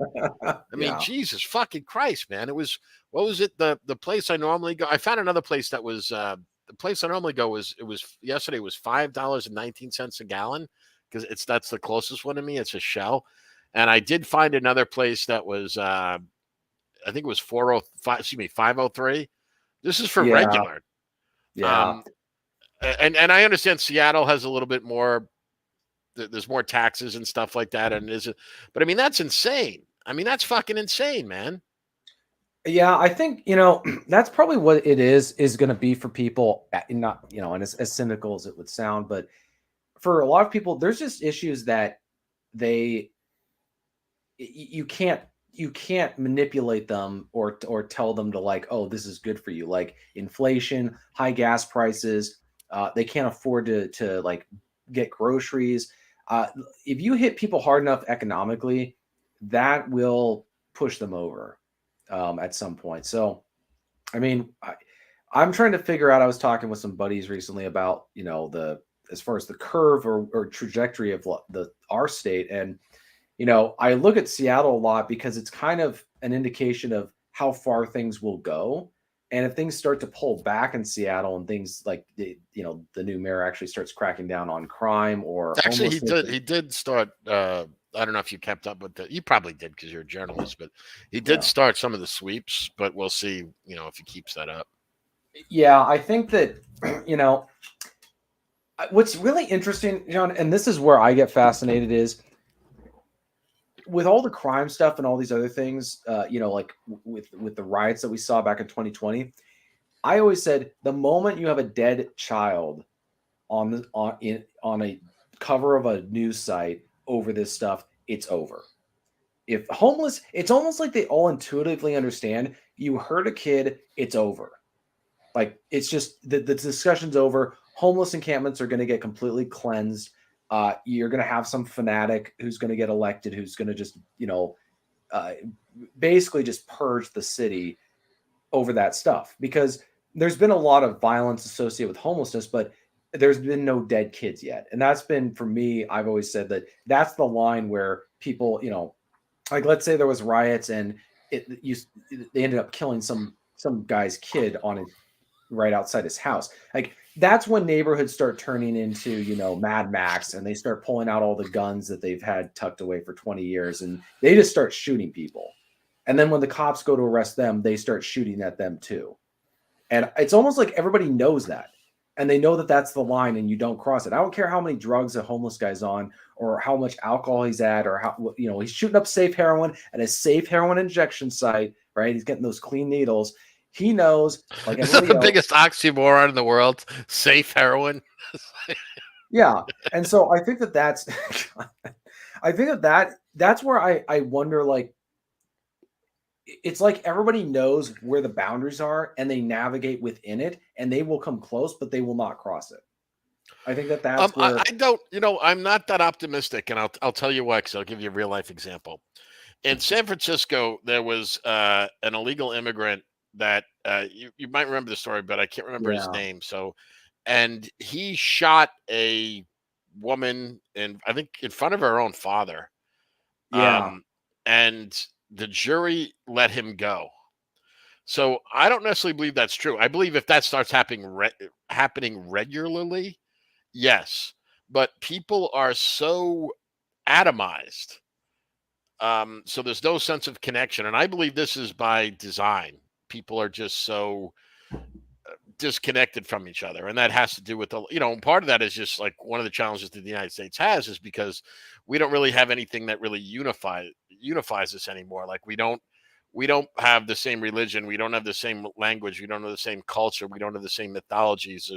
I mean,
Yeah.
Jesus fucking Christ, man. It was what was it? The place I normally go. I found another place that was the place I normally go was it was yesterday was $5.19 a gallon because that's the closest one to me. It's a Shell, and I did find another place that was I think it was 405. Excuse me, 503. This is for
Yeah.
regular.
Yeah.
Um, and I understand Seattle has a little bit more. There's more taxes and stuff like that, and is it? But I mean, that's insane. I mean, that's fucking insane, man.
Yeah, I think, that's probably what it is going to be for people, not, and as cynical as it would sound, but for a lot of people, there's just issues that they you can't manipulate them or tell them to like, oh, this is good for you, like inflation, high gas prices. They can't afford to like get groceries. uh, if you hit people hard enough economically, that will push them over at some point. So I mean, I'm trying to figure out. I was talking with some buddies recently about the as far as the curve or trajectory of the our state. And I look at Seattle a lot because it's kind of an indication of how far things will go. And if things start to pull back in Seattle and things like the new mayor actually starts cracking down on crime or
Actually, he
homelessness.
did. He did start. I don't know if you kept up with that. You probably did because you're a journalist, but he did
Yeah.
start some of the sweeps. But we'll see. If he keeps that up.
Yeah, I think that what's really interesting, John, and this is where I get fascinated, is with all the crime stuff and all these other things, like with the riots that we saw back in 2020. I always said the moment you have a dead child on a cover of a news site over this stuff, it's over. If homeless, it's almost like they all intuitively understand. You hurt a kid, it's over. Like it's just the discussion's over. Homeless encampments are going to get completely cleansed. You're going to have some fanatic who's going to get elected, who's going to just uh, basically just purge the city over that stuff, because there's been a lot of violence associated with homelessness, but there's been no dead kids yet. And that's been, for me, I've always said that that's the line where people, like let's say there was riots and they ended up killing some guy's kid on it right outside his house. Like that's when neighborhoods start turning into, Mad Max, and they start pulling out all the guns that they've had tucked away for 20 years and they just start shooting people. And then when the cops go to arrest them, they start shooting at them too. And it's almost like everybody knows that. And they know that that's the line and you don't cross it. I don't care how many drugs a homeless guy's on or how much alcohol he's at or how, he's shooting up safe heroin at a safe heroin injection site, right? He's getting those clean needles. He knows, like
Is that
everybody
the
else.
biggest oxymoron in the world? Safe heroin.
Yeah. And so I think that's, I think that's where I wonder, like, it's like everybody knows where the boundaries are and they navigate within it and they will come close, but they will not cross it. I think that's where,
I don't. I'm not that optimistic, and I'll tell you why. Because I'll give you a real life example. In San Francisco, there was an illegal immigrant that you might remember the story, but I can't remember his
yeah,
name. So, and he shot a woman in, I think, in front of her own father.
yeah,
And the jury let him go. So I don't necessarily believe that's true. I believe if that starts happening regularly, yes. But people are so atomized. So there's no sense of connection. And I believe this is by design. People are just so disconnected from each other. And that has to do with part of that is just like one of the challenges that the United States has is because we don't really have anything that really unifies us anymore. Like we don't have the same religion, we don't have the same language, we don't have the same culture, we don't have the same mythologies.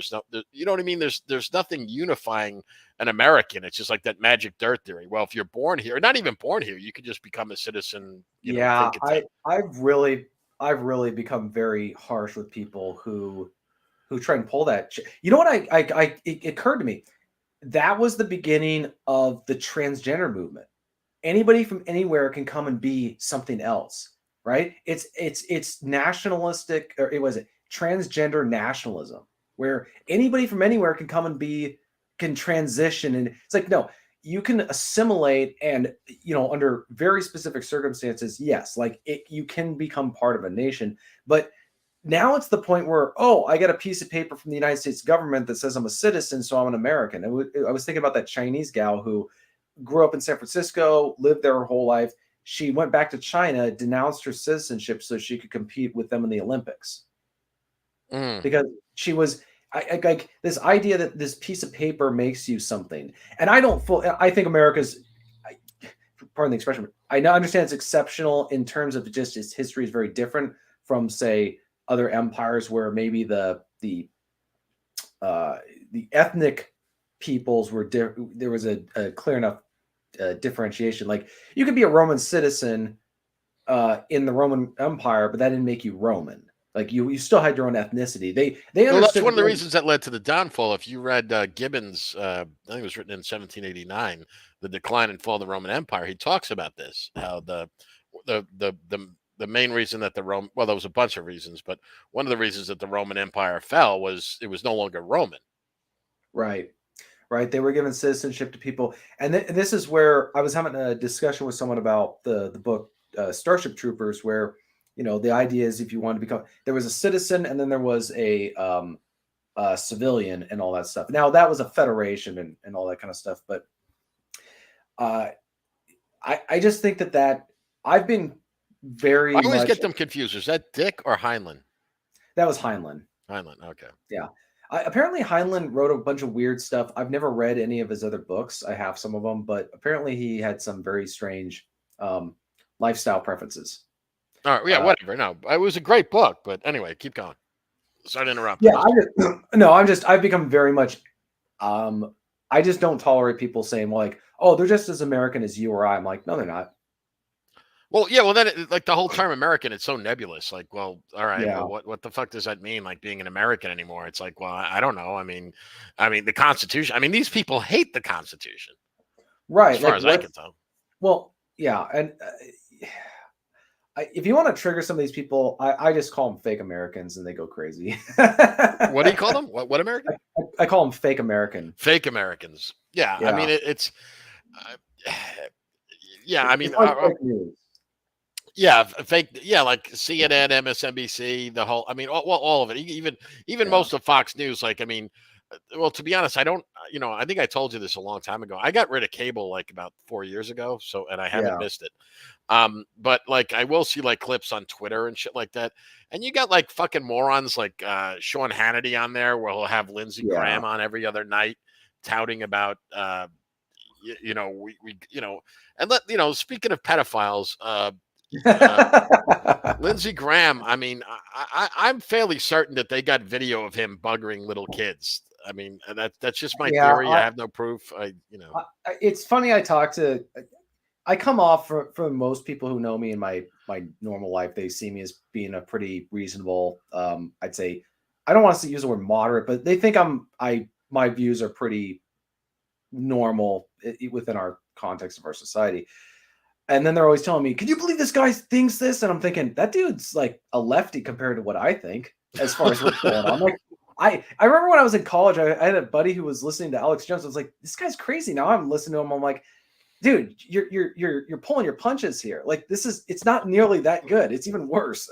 You know what I mean? There's nothing unifying an American. It's just like that magic dirt theory. Well, if you're born here, not even born here, you could just become a citizen.
yeah.
Think it's a
I've really become very harsh with people who try and pull that. You know what? It occurred to me that was the beginning of the transgender movement. anybody from anywhere can come and be something else, right? It's nationalistic, or it was it transgender nationalism, where anybody from anywhere can come and can transition, and it's like, no, you can assimilate, and under very specific circumstances, yes, like you can become part of a nation. But now it's the point where, oh, I get a piece of paper from the United States government that says I'm a citizen, so I'm an American. I was thinking about that Chinese gal who grew up in San Francisco, lived there her whole life. She went back to China, denounced her citizenship so she could compete with them in the Olympics,
Mm.
because she was like this idea that this piece of paper makes you something. And I think America's, pardon the expression, I understand it's exceptional in terms of just its history is very different from, say, other empires where maybe the ethnic peoples were there was a clear enough differentiation. Like, you could be a Roman citizen in the Roman Empire, but that didn't make you Roman. Like, you still had your own ethnicity. They
Well, that's
understood
one of the
that.
reasons that led to the downfall. If you read Gibbon's, I think it was written in 1789, "The Decline and Fall of the Roman Empire," he talks about this. How the the the the main reason that there was a bunch of reasons, but one of the reasons that the Roman Empire fell was it was no longer Roman.
Right, right. They were giving citizenship to people, and this is where I was having a discussion with someone about the book Starship Troopers, where the idea is, if you want to become, there was a citizen, and then there was a civilian, and all that stuff. Now, that was a federation and all that kind of stuff, but uh, I just think that I've been
I
very
always
much.
get them confused. Is that Dick or Heinlein?
That was Heinlein.
Heinlein. Okay.
Yeah. Apparently, Heinlein wrote a bunch of weird stuff. I've never read any of his other books. I have some of them, but apparently he had some very strange um, lifestyle preferences.
All right. Yeah.
Uh,
Whatever. No, it was a great book, but anyway, keep going. Sorry to interrupt.
yeah, no, I've become very much. I just don't tolerate people saying, well, like, oh, they're just as American as you or I. I'm like, no, they're not.
Well, yeah. Well, then, like the whole term American, it's so nebulous. Like, well, all right.
Yeah.
Well, what the fuck does that mean? Like being an American anymore? It's like, well, I don't know. I mean, the Constitution. I mean, these people hate the Constitution, as
Right.
far
Like,
as I
what?
can tell.
Well, yeah. And if you want to trigger some of these people, I just call them fake Americans, and they go crazy.
What do you call them? What American?
I call them fake American.
Fake Americans. Yeah. I
Yeah.
mean, it's. Uh, yeah. I mean,
It's like fake news.
yeah, fake. Yeah, like CNN, MSNBC, the whole. I mean, all of it. Even
Yeah.
most of Fox News. Like, I mean, well, to be honest, I don't. I think I told you this a long time ago. I got rid of cable like about 4 years ago. So, and I haven't
Yeah.
missed it. But like, I will see like clips on Twitter and shit like that. And you got like fucking morons like Sean Hannity on there, where he'll have Lindsey
Yeah.
Graham on every other night, touting about. And speaking of pedophiles, Lindsey Graham. I mean, I'm fairly certain that they got video of him buggering little kids. I mean, that's just my
Yeah.
theory. I have no proof.
It's funny. I come off for most people who know me in my normal life. They see me as being a pretty reasonable. I'd say, I don't want to use the word moderate, but they think my views are pretty normal within our context of our society. And then they're always telling me, "Can you believe this guy thinks this?" And I'm thinking, that dude's like a lefty compared to what I think, as far as what's going on. Like, I remember when I was in college, I had a buddy who was listening to Alex Jones. I was like, this guy's crazy. Now I'm listening to him. I'm like, dude, you're pulling your punches here. Like, it's not nearly that good. It's even worse.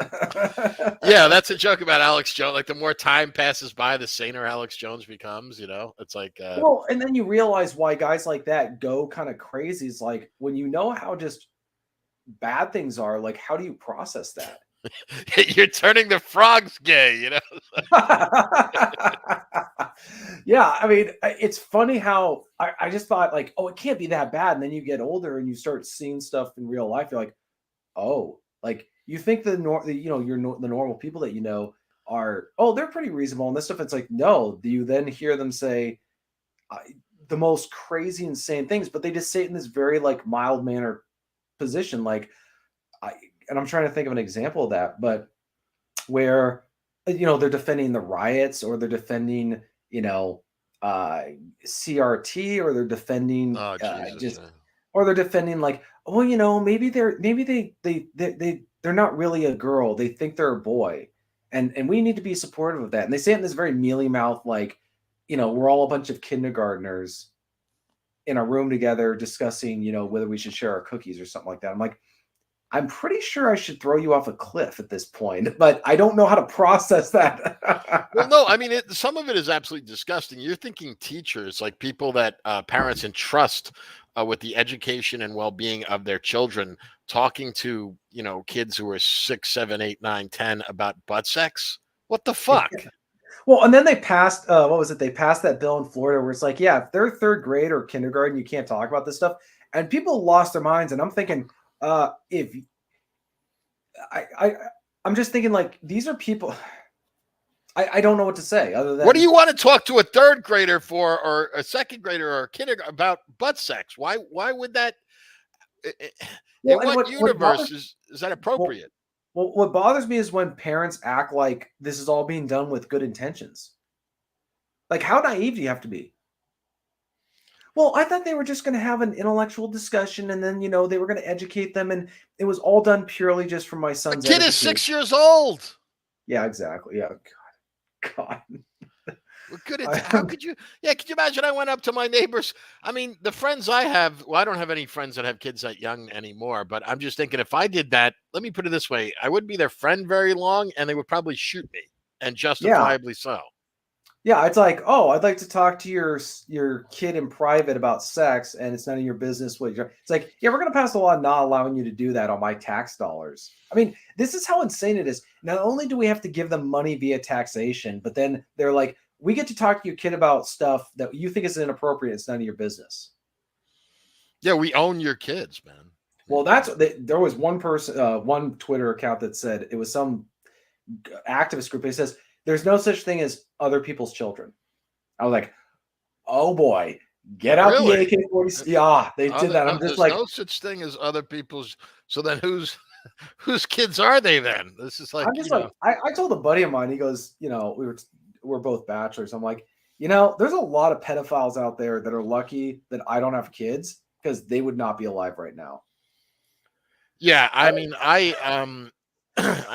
Yeah, that's a joke about Alex Jones. Like, the more time passes by, the saner Alex Jones becomes. It's like,
Well, and then you realize why guys like that go kind of crazy. Is like, when you know how just bad things are, like, how do you process that?
you're turning the frogs gay.
Yeah, I mean, it's funny how I just thought, like, oh, it can't be that bad, and then you get older and you start seeing stuff in real life. You're like, oh, like, you think the normal people that are, oh, they're pretty reasonable and this stuff. It's like, no, do you then hear them say the most crazy, insane things, but they just say it in this very like mild manner position, like, and I'm trying to think of an example of that, but where they're defending the riots, or they're defending CRT, or they're defending
Oh, Jesus.
or they're defending, like, well, maybe they're not really a girl. They think they're a boy. And we need to be supportive of that. And they say it in this very mealy mouth, like, we're all a bunch of kindergartners in a room together discussing, whether we should share our cookies or something like that. I'm like, I'm pretty sure I should throw you off a cliff at this point, but I don't know how to process that.
Well, no, I mean, some of it is absolutely disgusting. You're thinking teachers, like people that parents entrust with the education and well-being of their children, talking to kids who are 6, 7, 8, 9, 10 about butt sex. What the fuck?
Well, and then they passed, what was it? They passed that bill in Florida where it's like, yeah, if they're third grade or kindergarten, you can't talk about this stuff. And people lost their minds. And I'm thinking, if I'm just thinking, like, these are people. I don't know what to say other than,
what do you want to talk to a third grader for, or a second grader, or a kindergarten about butt sex? Why would that? In what universe is that appropriate?
Well, what bothers me is when parents act like this is all being done with good intentions. Like, how naive do you have to be? Well, I thought they were just going to have an intellectual discussion, and then they were going to educate them, and it was all done purely just for my
The
son's
kid is
edification.
6 years old.
Yeah, exactly. Yeah, God.
How could you? Yeah, could you imagine? I went up to my neighbors. I mean, the friends I have. Well, I don't have any friends that have kids that young anymore. But I'm just thinking, if I did that, let me put it this way: I wouldn't be their friend very long, and they would probably shoot me, and justifiably so.
Yeah, it's like, oh, I'd like to talk to your kid in private about sex, and it's none of your business what you're. It's like, yeah, we're gonna pass a law not allowing you to do that on my tax dollars. I mean, this is how insane it is. Not only do we have to give them money via taxation, but then they're like, we get to talk to your kid about stuff that you think is inappropriate. It's none of your business.
Yeah, we own your kids, man.
Well, there was one person, one Twitter account that said it was some activist group. It says there's no such thing as other people's children. I was like, oh boy, get out the AK-47. Yeah, they did that. I'm just like,
no such thing as other people's. So then whose kids are they then? This is like,
I'm just like, I told a buddy of mine, he goes, we're both bachelors. I'm like, there's a lot of pedophiles out there that are lucky that I don't have kids because they would not be alive right now.
Yeah, I mean, I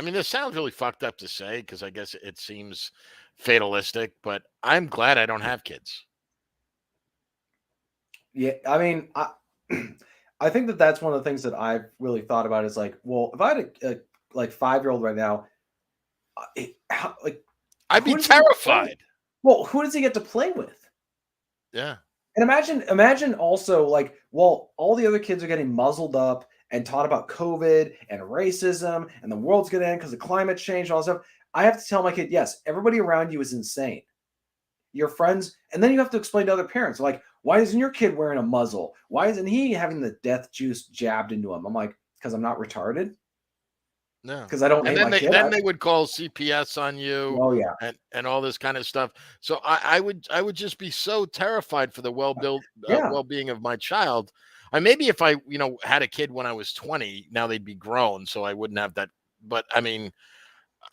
mean, this sounds really fucked up to say because I guess it seems fatalistic, but I'm glad I don't have kids.
Yeah, I mean, I think that that's one of the things that I've really thought about is like, well, if I had a like 5-year-old right now,
I'd be terrified.
Well, who does he get to play with?
Yeah.
And imagine also like, well, all the other kids are getting muzzled up and taught about COVID and racism and the world's going to end because of climate change and all that stuff. I have to tell my kid, yes, everybody around you is insane. Your friends, and then you have to explain to other parents, like, why isn't your kid wearing a muzzle? Why isn't he having the death juice jabbed into him? I'm like, because I'm not retarded.
No,
because I don't.
And then they would call CPS on you.
Oh yeah,
and all this kind of stuff. So I would just be so terrified for the well-being of my child. Maybe if I had a kid when I was 20, now they'd be grown, so I wouldn't have that. But I mean,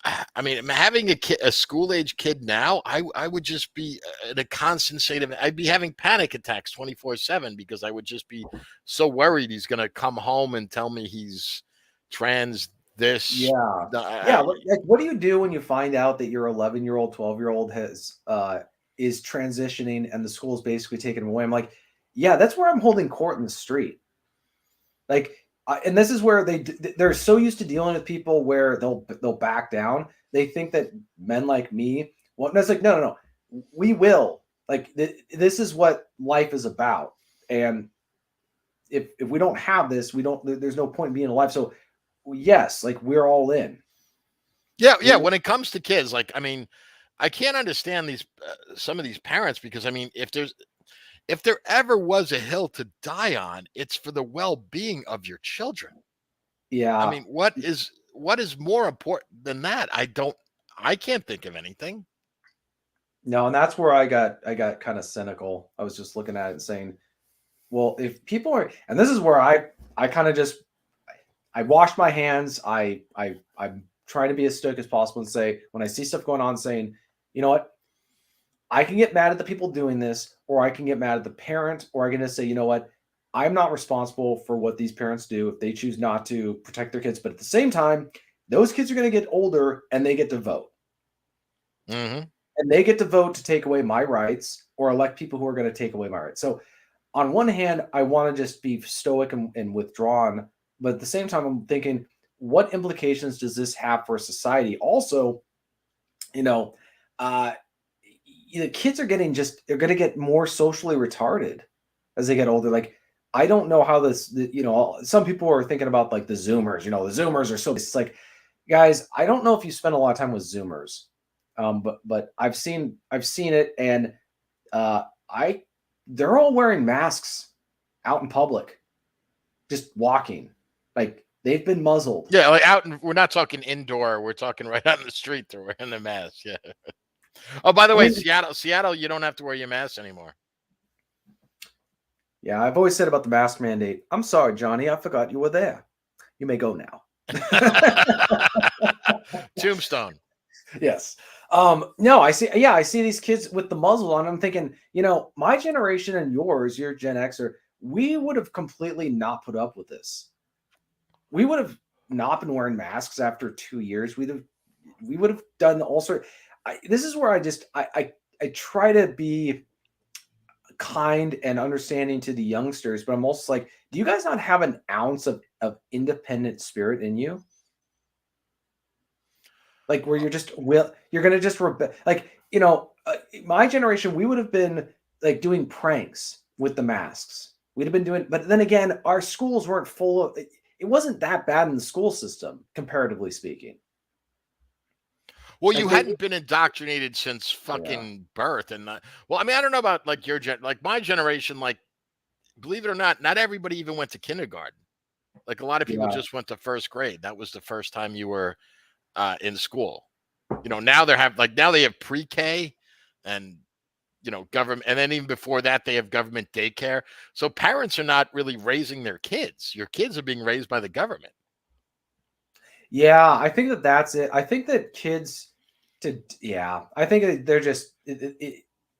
having a school-age kid now, I would just be in a constant state of. I'd be having panic attacks 24/7 because I would just be so worried he's going to come home and tell me he's trans.
Like, what do you do when you find out that your 11-year-old, 12-year-old is transitioning and the school's basically taking him away? I'm like, yeah, that's where I'm holding court in the street. Like, and this is where they're so used to dealing with people where they'll back down. They think that men like me, well, it's like, no, we will. Like, this is what life is about. And if we don't have this, there's no point in being alive. So yes, like, we're all in.
Yeah. When it comes to kids, like, I mean, I can't understand these some of these parents because I mean, if there ever was a hill to die on, it's for the well-being of your children.
Yeah.
I mean, what is more important than that? I can't think of anything.
No, and that's where I got kind of cynical. I was just looking at it and saying, well, if people are, and this is where I kind of just I wash my hands. I'm trying to be as stoic as possible and say, when I see stuff going on, saying, you know what, I can get mad at the people doing this, or I can get mad at the parent, or I can just say, you know what, I'm not responsible for what these parents do if they choose not to protect their kids. But at the same time, those kids are going to get older and they get to vote.
Mm-hmm.
And they get to vote to take away my rights or elect people who are going to take away my rights. So, on one hand, I want to just be stoic and withdrawn. But at the same time, I'm thinking, what implications does this have for society? Also, you know, uh, kids are getting they're going to get more socially retarded as they get older. Like, I don't know how some people are thinking about like the Zoomers. The Zoomers are so. It's like, guys, I don't know if you spend a lot of time with Zoomers, but I've seen it, and I they're all wearing masks out in public, just walking, like they've been muzzled.
Yeah, like we're not talking indoor. We're talking right out in the street. They're wearing the mask. Yeah. Oh, by the
I
way,
mean,
Seattle, you don't have to wear your mask anymore.
yeah, I've always said about the mask mandate. I'm sorry, Johnny, I forgot you were there. You may go now.
Tombstone.
Yes. No, I see. Yeah, I see these kids with the muzzle on. I'm thinking, my generation and yours, your Gen Xer, we would have completely not put up with this. We would have not been wearing masks after 2 years. We would have done all sort. This is where I try to be kind and understanding to the youngsters, but I'm also like, do you guys not have an ounce of independent spirit in you? Like, where you're gonna just like, my generation, we would have been like doing pranks with the masks. We'd have been doing, but then again, our schools weren't full of it wasn't that bad in the school system, comparatively speaking.
Well,
Like
you hadn't been indoctrinated since
Yeah.
fucking birth, and well, I mean, I don't know about like like my generation. Like, believe it or not everybody even went to kindergarten. Like, a lot of people
Yeah.
just went to first grade. That was the first time you were in school. Now they have pre-K, and government, and then even before that, they have government daycare. So parents are not really raising their kids. Your kids are being raised by the government.
Yeah, I think that's it. I think that I think that they're just,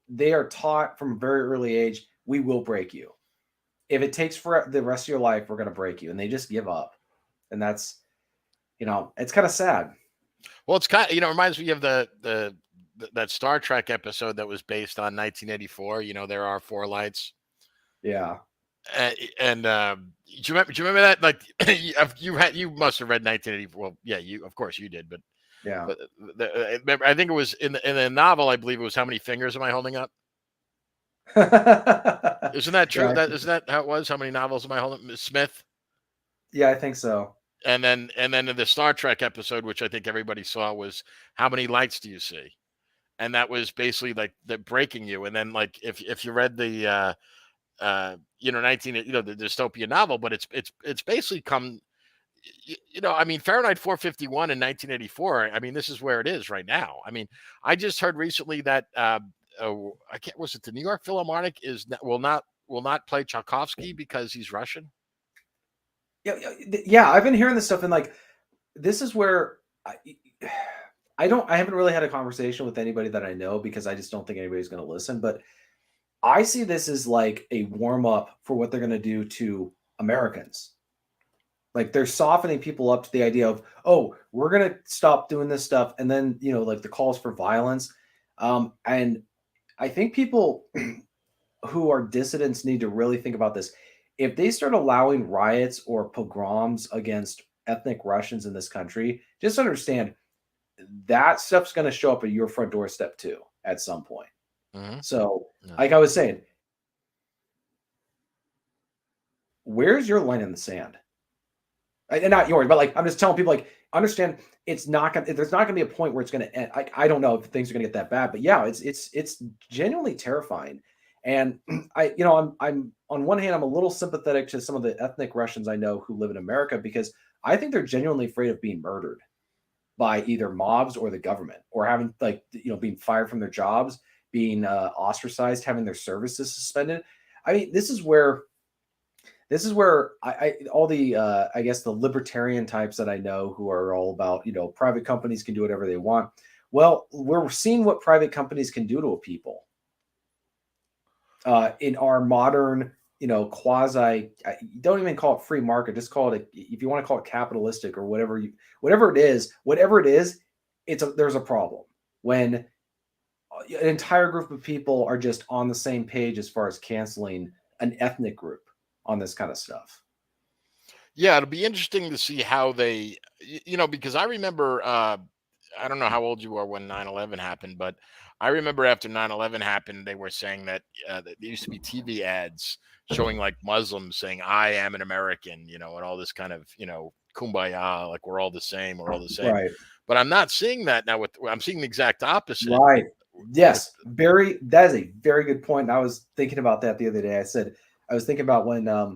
they are taught from a very early age, we will break you. If it takes for the rest of your life, we're going to break you. And they just give up. And that's, it's kind of sad.
Well, it's kind of, reminds me of that Star Trek episode that was based on 1984. There are four lights.
Yeah.
And do you remember that? Like, you must have read 1984. Well, yeah, of course you did, but
Yeah.
remember, I think it was in the novel. I believe it was, how many fingers am I holding up? Isn't that true?
Yeah.
Isn't that how it was? How many novels am I holding? Smith.
Yeah, I think so.
And then in the Star Trek episode, which I think everybody saw, was, how many lights do you see? And that was basically like the breaking you. And then, like, if you read the 19, the dystopian novel, but it's basically come, I mean, Fahrenheit 451 in 1984. I mean, this is where it is right now. I mean, I just heard recently that I can't, was it the New York Philharmonic will not play Tchaikovsky because he's Russian?
Yeah, I've been hearing this stuff, and like, this is where I haven't really had a conversation with anybody that I know, because I just don't think anybody's going to listen, but I see this as like a warm up for what they're going to do to Americans. Like, they're softening people up to the idea of, oh, we're going to stop doing this stuff. And then, like the calls for violence. And I think people who are dissidents need to really think about this. If they start allowing riots or pogroms against ethnic Russians in this country, just understand that stuff's going to show up at your front doorstep too at some point.
Mm-hmm.
So,
No.
like I was saying, where's your line in the sand? And not yours, but like, I'm just telling people, like, understand, there's not going to be a point where it's going to end. I don't know if things are going to get that bad, but yeah, it's genuinely terrifying. And I'm on one hand, I'm a little sympathetic to some of the ethnic Russians I know who live in America, because I think they're genuinely afraid of being murdered by either mobs or the government, or having, like, being fired from their jobs, being ostracized, having their services suspended. I mean, this is where all the I guess the libertarian types that I know, who are all about, private companies can do whatever they want. Well, we're seeing what private companies can do to a people in our modern, quasi. Don't even call it free market. Just call it if you want to call it capitalistic or whatever it is. There's a problem when an entire group of people are just on the same page as far as canceling an ethnic group on this kind of stuff.
Yeah, it'll be interesting to see how they, because I remember, I don't know how old you are when 9/11 happened, but I remember after 9/11 happened, they were saying that there used to be TV ads showing like Muslims saying, I am an American, and all this kind of, kumbaya, like we're all the same, we're all the same.
Right.
But I'm not seeing that now. I'm seeing the exact opposite.
Right.
With
Yes. That is a very good point. And I was thinking about that the other day. I was thinking about when, uh,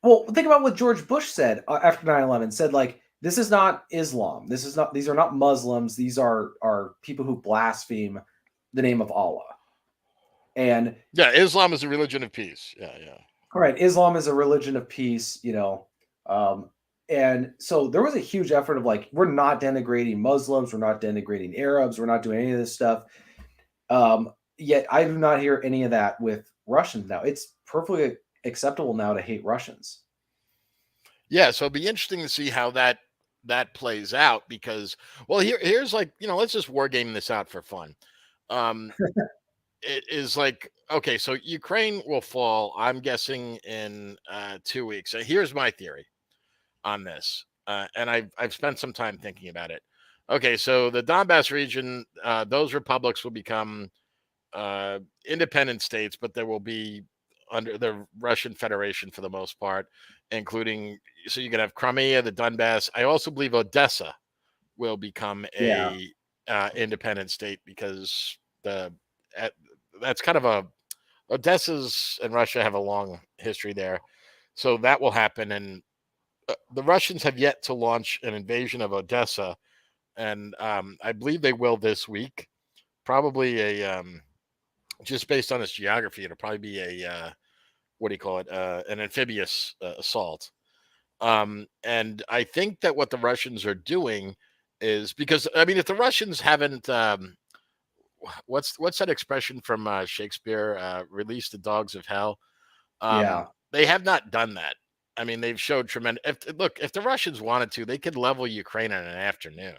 well, think about what George Bush said after 9/11. Said like, this is not Islam. These are not Muslims. These are people who blaspheme the name of Allah. And
yeah, Islam is a religion of peace. Yeah, yeah.
all right, Islam is a religion of peace, and so there was a huge effort of like, we're not denigrating Muslims, we're not denigrating Arabs, we're not doing any of this stuff. Yet I do not hear any of that with Russians now. It's perfectly acceptable now to hate Russians.
Yeah, so it'll be interesting to see how that plays out because, well, here's like, let's just war game this out for fun. Um, it is like, okay, so Ukraine will fall, I'm guessing in 2 weeks. So here's my theory on this, and I've spent some time thinking about it. Okay, so the Donbass region, those republics will become independent states, but there will be under the Russian Federation for the most part, including, so you can have Crimea, the Donbass. I also believe Odessa will become
Yeah.
a independent state because that's kind of a Odessa's and Russia have a long history there, so that will happen. And the Russians have yet to launch an invasion of Odessa, and I believe they will this week. Probably just based on its geography, it'll probably be a what do you call it? An amphibious assault. And I think that what the Russians are doing is because, I mean, if the Russians haven't, what's that expression from Shakespeare? Release the dogs of hell.
Yeah.
They have not done that. I mean, they've showed tremendous. If the Russians wanted to, they could level Ukraine in an afternoon.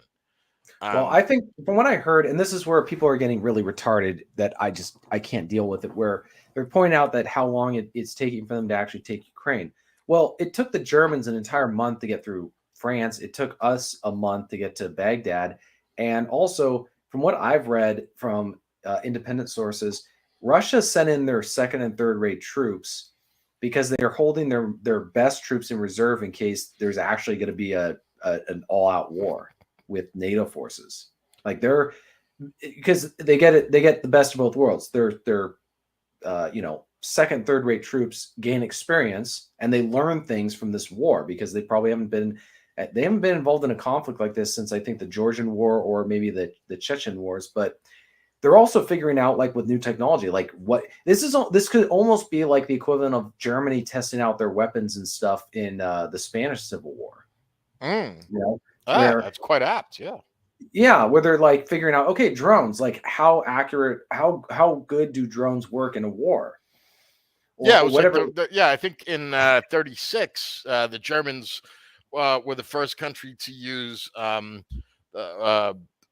Well, I think from what I heard, and this is where people are getting really retarded that I can't deal with it, where they're pointing out that how long it's taking for them to actually take Ukraine. Well, it took the Germans an entire month to get through France. It took us a month to get to Baghdad. And also, from what I've read from independent sources, Russia sent in their second and third rate troops because they're holding their best troops in reserve in case there's actually going to be an all out war with NATO forces. Like they're because they get the best of both worlds. They're second, third rate troops gain experience and they learn things from this war because they probably haven't been involved in a conflict like this since I think the Georgian War or maybe the Chechen wars. But they're also figuring out, like with new technology, like this could almost be like the equivalent of Germany testing out their weapons and stuff in the Spanish Civil War. Where
that's quite apt. Yeah.
yeah, where they're like figuring out, okay, drones, like how accurate, how good do drones work in a war,
Yeah, it
or
was like
whatever.
yeah, I think in 36, the Germans were the first country to use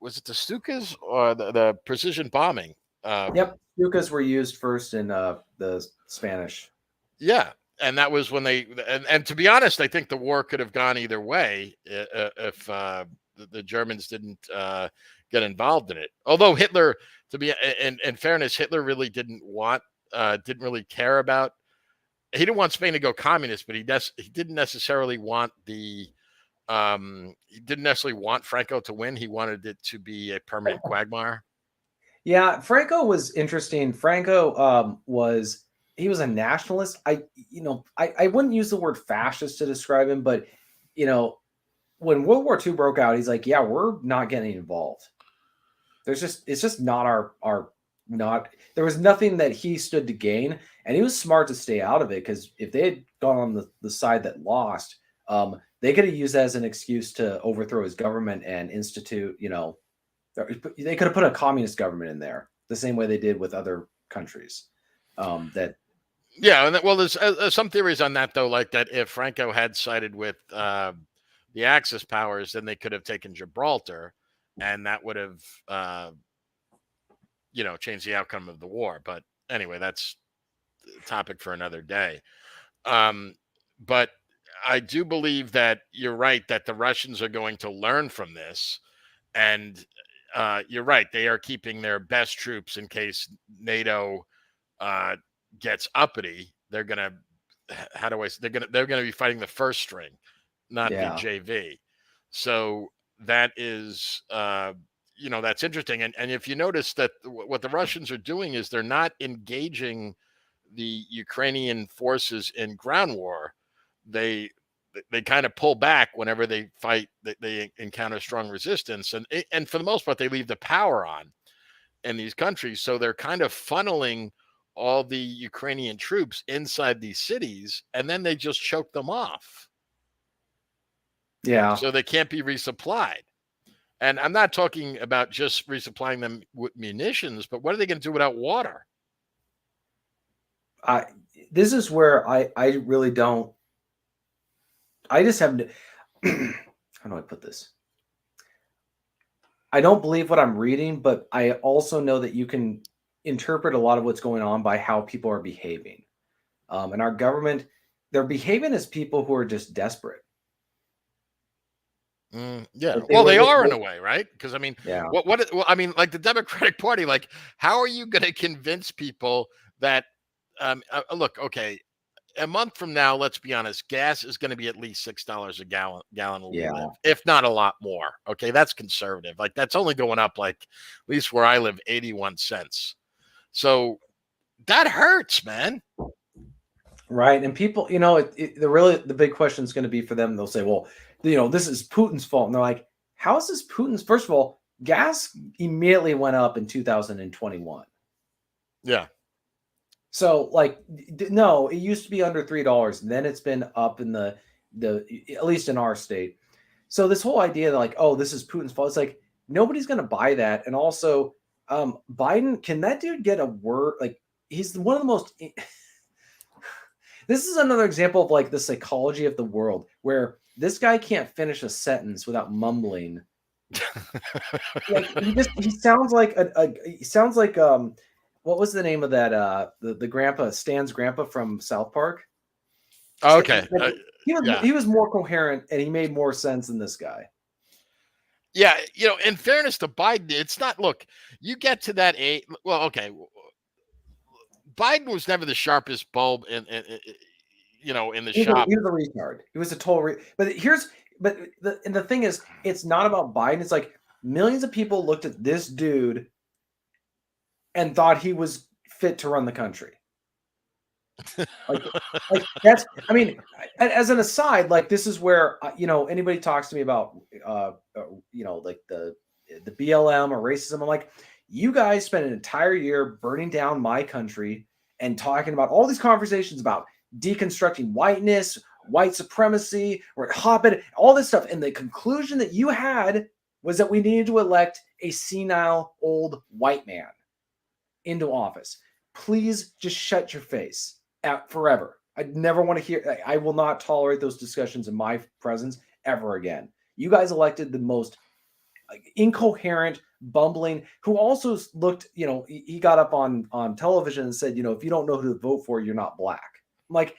was it the Stukas or the precision bombing?
Yep, Stukas were used first in the Spanish.
Yeah, and that was when they and to be honest, I think the war could have gone either way if the Germans didn't get involved in it. Although Hitler, to be in fairness, Hitler really didn't really care about. He didn't want Spain to go communist, but he didn't necessarily want he didn't necessarily want Franco to win. He wanted it to be a permanent quagmire.
Yeah, Franco was interesting. Franco he was a nationalist. I wouldn't use the word fascist to describe him, but when World War II broke out, he's like, yeah, we're not getting involved. It's just not our not there was nothing that he stood to gain, and he was smart to stay out of it because if they had gone on the side that lost, they could have used that as an excuse to overthrow his government and institute, they could have put a communist government in there the same way they did with other countries. That
Yeah, and well, there's some theories on that though, like that if Franco had sided with the Axis powers, then they could have taken Gibraltar, and that would have changed the outcome of the war. But anyway, that's a topic for another day. Um, but I do believe that you're right that the Russians are going to learn from this, and you're right, they are keeping their best troops in case NATO uh, gets uppity. They're gonna how do I? They're gonna be fighting the first string, not the
yeah,
JV. So that is that's interesting. And if you notice that what the Russians are doing is they're not engaging the Ukrainian forces in ground war. They they kind of pull back whenever they fight. They encounter strong resistance, and for the most part, they leave the power on in these countries. So they're kind of funneling all the Ukrainian troops inside these cities, and then they just choke them off.
yeah.
So they can't be resupplied. And I'm not talking about just resupplying them with munitions, but what are they going to do without water?
I This is where I really don't. I just have to. How do I put this? I don't believe what I'm reading, but I also know that you can interpret a lot of what's going on by how people are behaving. And our government, they're behaving as people who are just desperate.
Yeah,
Like
well, they are in a way, right? Because I mean,
yeah,
well, I mean, like the Democratic Party, like, how are you going to convince people that, look, okay, a month from now, let's be honest, gas is going to be at least $6 a gallon where we
yeah,
live, if not a lot more. Okay, that's conservative. Like that's only going up, like at least where I live, 81 cents. So that hurts, man.
right. And people, the big question is going to be for them. They'll say, well, this is Putin's fault, and they're like, how is this Putin's? First of all, gas immediately went up in 2021.
Yeah.
So like no, it used to be under $3, and then it's been up in the at least in our state. So this whole idea that like, oh, this is Putin's fault, it's like nobody's gonna buy that. And also, Biden, can that dude get a word? Like he's one of the most this is another example of like the psychology of the world where this guy can't finish a sentence without mumbling. Like he sounds like he sounds like what was the name of that the grandpa Stan's grandpa from South Park?
Okay.
He was more coherent and he made more sense than this guy.
Yeah, in fairness to Biden, it's not. Look, you get to that age. Well, okay, Biden was never the sharpest bulb in the shop.
He was a retard. He was a total. The thing is, it's not about Biden. It's like millions of people looked at this dude and thought he was fit to run the country. Like that's. I mean, as an aside, like this is where anybody talks to me about like the BLM or racism. I'm like, you guys spent an entire year burning down my country and talking about all these conversations about deconstructing whiteness, white supremacy, or hobbit, all this stuff. And the conclusion that you had was that we needed to elect a senile old white man into office. Please just shut your face forever. I never want to hear. I will not tolerate those discussions in my presence ever again. You guys elected the most incoherent, bumbling, who also looked, he got up on television and said, if you don't know who to vote for, you're not black. I'm like,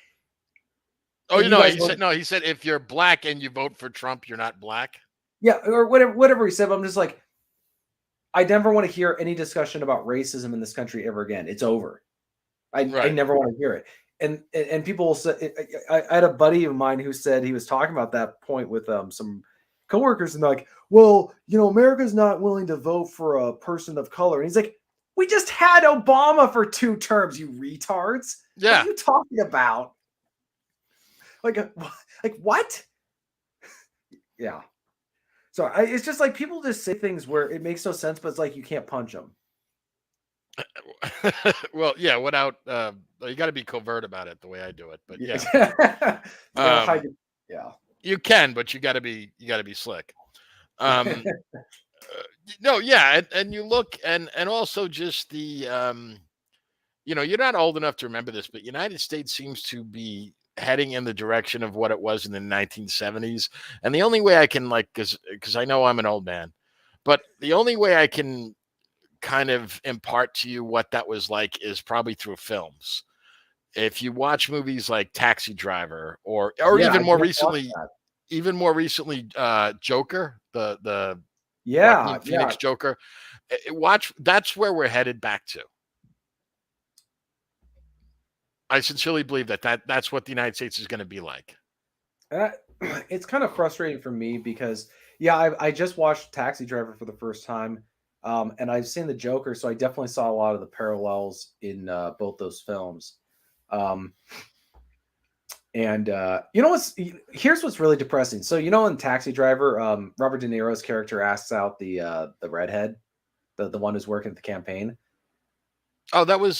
oh, he said if you're black and you vote for Trump, you're not black.
Yeah, or whatever he said. But I'm just like, I never want to hear any discussion about racism in this country ever again. It's over. I never want to hear it. And people will say, I had a buddy of mine who said he was talking about that point with some coworkers, and they're like, well, America's not willing to vote for a person of color. And he's like, we just had Obama for 2 terms, you retards.
Yeah.
What are you talking about? Like what? Yeah. So it's just like people just say things where it makes no sense, but it's like you can't punch them.
Well, yeah, without you got to be covert about it the way I do it, but yeah.
Yeah.
You can, but you got to be slick. No, yeah, and you look and also just the you're not old enough to remember this, but United States seems to be heading in the direction of what it was in the 1970s. And the only way I can because I know I'm an old man, but the only way I can kind of impart to you what that was like is probably through films. If you watch movies like Taxi Driver or
Yeah, I just watched that.
even more recently, Joker, the
Yeah,
Joaquin
yeah.
Phoenix Joker, watch. That's where we're headed back to. I sincerely believe that's what the United States is going to be like.
Uh, it's kind of frustrating for me because yeah, I just watched Taxi Driver for the first time, and I've seen the Joker, so I definitely saw a lot of the parallels in both those films. Um, and you know here's what's really depressing. So you know in Taxi Driver, Robert De Niro's character asks out the redhead, the one who's working at the campaign.
Oh, that was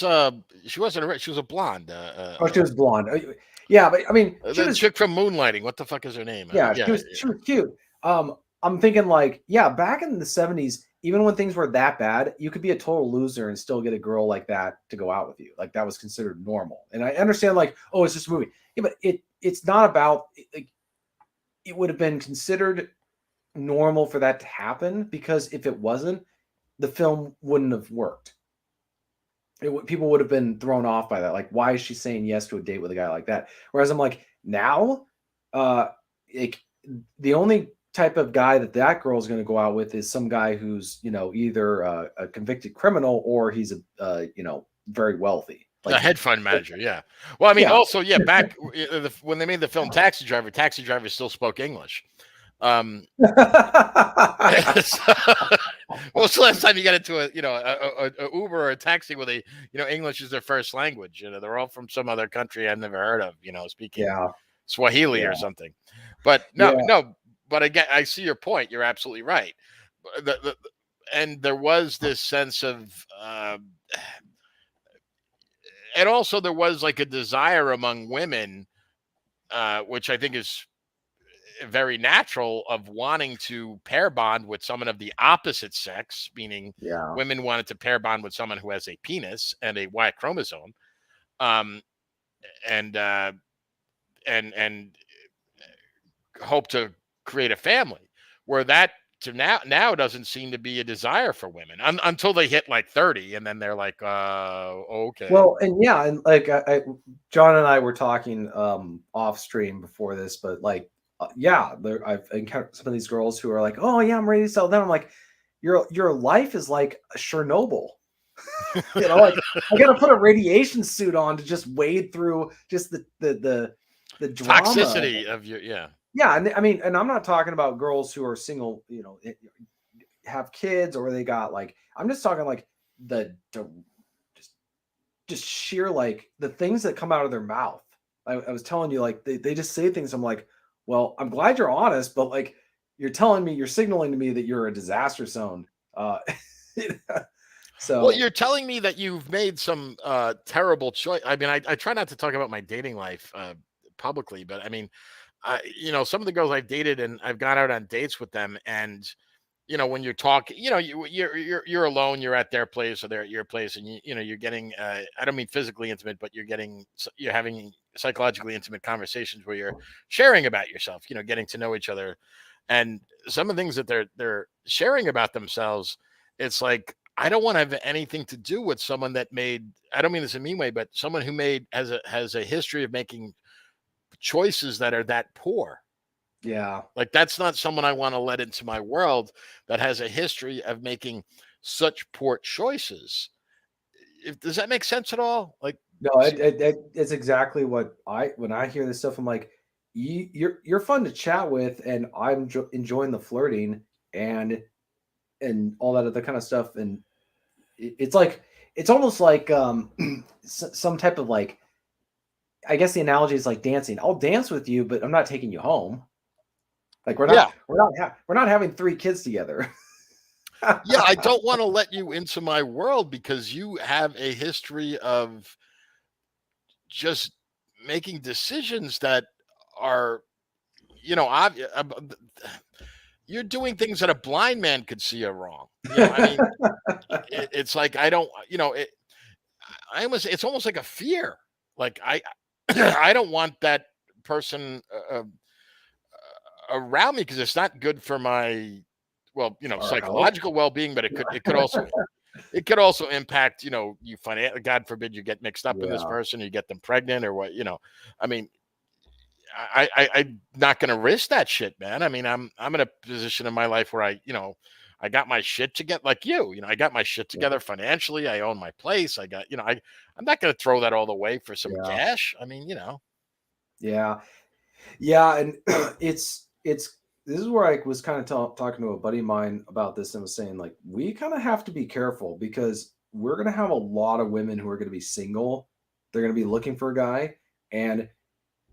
she wasn't a she was a blonde.
Oh, she was blonde. Yeah, but I mean, she
The
was
chick from Moonlighting. What the fuck is her name?
yeah,
Yeah,
she was cute. I'm thinking like, yeah, back in the 70s, even when things were that bad, you could be a total loser and still get a girl like that to go out with you. Like that was considered normal. And I understand like, oh, it's just a movie. Yeah, but it's not about like it would have been considered normal for that to happen because if it wasn't, the film wouldn't have worked. People would have been thrown off by that. Like, why is she saying yes to a date with a guy like that? Whereas I'm like, now, uh, like the only type of guy that girl is going to go out with is some guy who's either a convicted criminal or he's very wealthy.
a
Like,
hedge fund manager. Yeah. Well, I mean,
yeah,
also, yeah, back when they made the film Taxi Driver still spoke English. What's the last time you got into a Uber or a taxi where English is their first language? They're all from some other country I've never heard of. Speaking
yeah,
Swahili
yeah,
or something. But no,
yeah,
no. But I see your point. You're absolutely right. And there was this sense of, and also there was like a desire among women, which I think is very natural, of wanting to pair bond with someone of the opposite sex, meaning
yeah.
women wanted to pair bond with someone who has a penis and a Y chromosome, um, and and hope to create a family. Where that to now doesn't seem to be a desire for women until they hit like 30, and then they're like, okay,
Well, and yeah, and like John and I were talking off stream before this, but like, yeah, I've encountered some of these girls who are like, "Oh yeah, I'm ready to settle down." I'm like, your life is like Chernobyl. Like I got to put a radiation suit on to just wade through just the drama.
toxicity of your yeah.
Yeah, and I mean, and I'm not talking about girls who are single, have kids or they got like. I'm just talking like the just sheer like the things that come out of their mouth. I was telling you, like they just say things. I'm like, well, I'm glad you're honest, but like you're signaling to me that you're a disaster zone.
Well,
So
you're telling me that you've made some terrible choice. I mean, I try not to talk about my dating life publicly, but I mean, some of the girls I've dated and I've gone out on dates with them, and when you're talking, you're alone, you're at their place or they're at your place, and you're getting I don't mean physically intimate, but you're having psychologically intimate conversations where you're sharing about yourself, getting to know each other, and some of the things that they're sharing about themselves, it's like I don't want to have anything to do with someone that made, I don't mean this in a mean way, but someone who has a history of making choices that are that poor.
yeah,
Like that's not someone I want to let into my world that has a history of making such poor choices. Does that make sense at all? Like,
no,
see,
it's exactly what when I hear this stuff, I'm like, you're fun to chat with, and I'm enjoying the flirting and all that other kind of stuff, and it's like it's almost like some type of like I guess the analogy is like dancing. I'll dance with you, but I'm not taking you home. Like
yeah,
we're not having 3 kids together.
yeah, I don't want to let you into my world because you have a history of just making decisions that are, you're doing things that a blind man could see are wrong. I mean, it's like I don't, it's almost like a fear. Like I don't want that person around me because it's not good for my, well,
Our health.
psychological well-being, but it could also impact, you financially. God forbid you get mixed up in this
Yeah.
person, you get them pregnant or what. I mean, I'm not going to risk that shit, man. I mean, I'm in a position in my life where I got my shit together, like I got my shit
Yeah.
together financially. I own my place. I got, I'm not going to throw that all away for some
Yeah.
cash. I mean,
Yeah. Yeah. And it's, this is where I was kind of talking to a buddy of mine about this and was saying, like, we kind of have to be careful because we're going to have a lot of women who are going to be single. They're going to be looking for a guy. And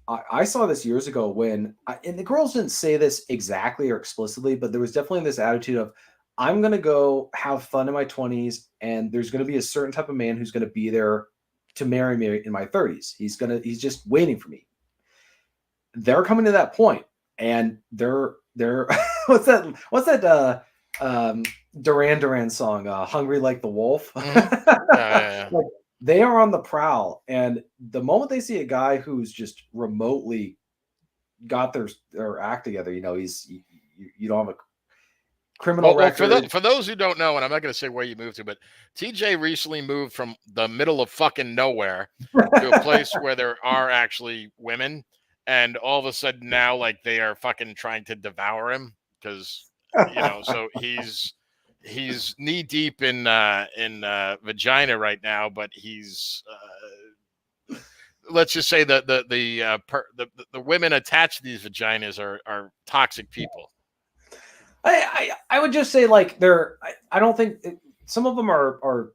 I saw this years ago when, and the girls didn't say this exactly or explicitly, but there was definitely this attitude of, I'm going to go have fun in my 20s, and there's going to be a certain type of man who's going to be there to marry me in my 30s. He's just waiting for me. They're coming to that point, and they're what's that um Duran song, Hungry Like the Wolf.
mm-hmm. Yeah.
Like, they are on the prowl, and the moment they see a guy who's just remotely got their act together, you don't have a criminal
Well,
record.
for those who don't know, and I'm not going to say where you moved to, but TJ recently moved from the middle of fucking nowhere to a place where there are actually women, and all of a sudden now, like, they are fucking trying to devour him because, so he's knee deep in vagina right now, but he's let's just say that the women attached to these vaginas are toxic people.
I would just say, like, I don't think some of them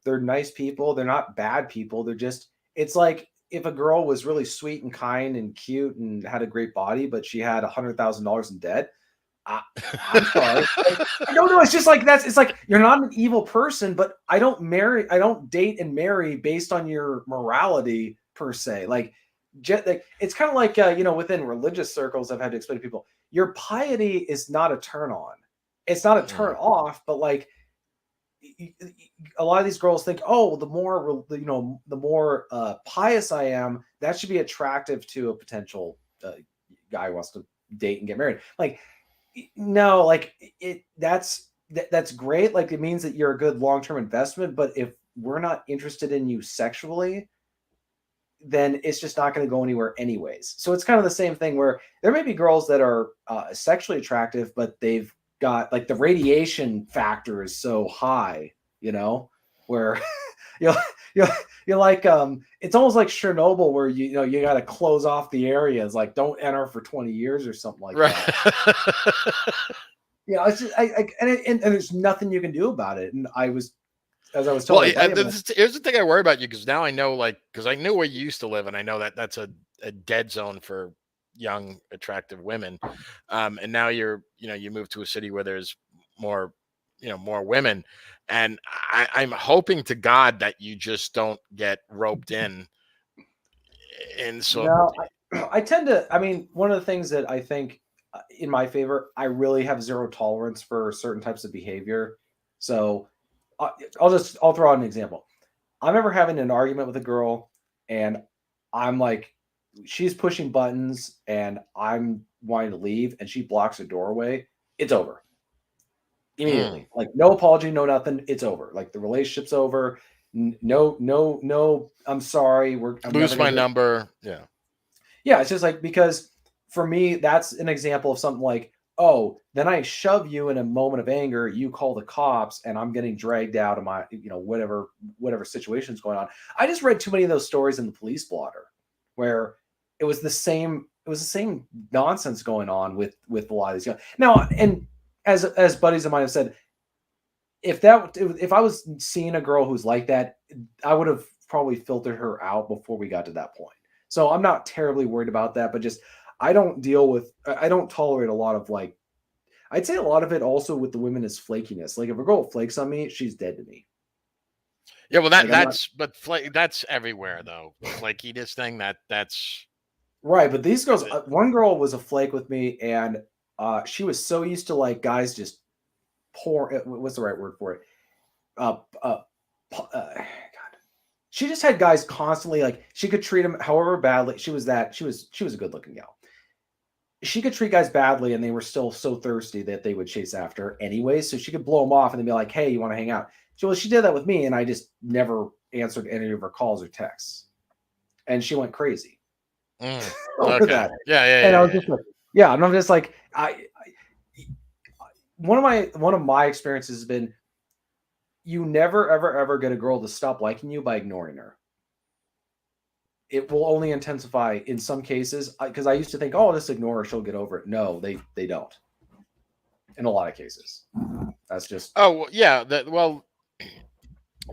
they're nice people. They're not bad people. They're just, it's like if a girl was really sweet and kind and cute and had a great body, but she had $100,000 in debt. I'm sorry. No, it's just like it's like you're not an evil person, but I don't date and marry based on your morality per se. Like, it's kind of like within religious circles, I've had to explain to people, your piety is not a turn on. It's not a turn off, but like a lot of these girls think, oh, the more pious I am, that should be attractive to a potential guy who wants to date and get married. Like, no, like that's great. Like, it means that you're a good long-term investment, but if we're not interested in you sexually, then it's just not going to go anywhere anyways. So it's kind of the same thing where there may be girls that are sexually attractive, but they've got, like, the radiation factor is so high, where you're, you're, you're like, it's almost like Chernobyl, where you got to close off the areas, like, don't enter for 20 years or something like
Right.
that. It's just, and there's nothing you can do about it. And as I was
Well,
telling my buddy,
here's the thing I worry about you, because now I know, like, because I knew where you used to live, and I know that that's a dead zone for young, attractive women. And now you move to a city where there's more, more women, and I'm hoping to God that you just don't get roped in. And so,
no, I tend to. I mean, one of the things that I think in my favor, I really have zero tolerance for certain types of behavior. So I'll throw out an example. I'm ever having an argument with a girl, and I'm like, she's pushing buttons, and I'm wanting to leave, and she blocks the doorway. It's over immediately. Like, no apology, no nothing. It's over. Like, the relationship's over. No. I'm sorry. I'm
lose
never
my
gonna do it.
number. Yeah.
Yeah, it's just like, because for me, that's an example of something like, oh, then I shove you in a moment of anger, you call the cops, and I'm getting dragged out of my, whatever situation's going on. I just read too many of those stories in the police blotter where it was the same nonsense going on with a lot of these guys. Now, and as buddies of mine have said, if I was seeing a girl who's like that, I would have probably filtered her out before we got to that point. So I'm not terribly worried about that, but just I don't tolerate a lot of, like, I'd say a lot of it also with the women is flakiness. Like, if a girl flakes on me, she's dead to me.
Yeah, well,
Like, I'm not
that's everywhere though. Flakiness thing, that's
right, but these girls, one girl was a flake with me, and she was so used to, like, guys just pour. What's the right word for it? God. she just had guys constantly like she could treat them however badly. She was a good looking gal. She could treat guys badly and they were still so thirsty that they would chase after her anyway. So she could blow them off and then be like, hey, you want to hang out? She did that with me and I just never answered any of her calls or texts. And she went crazy over
Okay.
that.
Yeah.
And I was just like, yeah. And I'm just like, one of my experiences has been you never, ever get a girl to stop liking you by ignoring her. It will only intensify in some cases because I used to think, oh, just ignore her, she'll get over it. No, they don't. In a lot of cases, that's just.
Oh yeah. The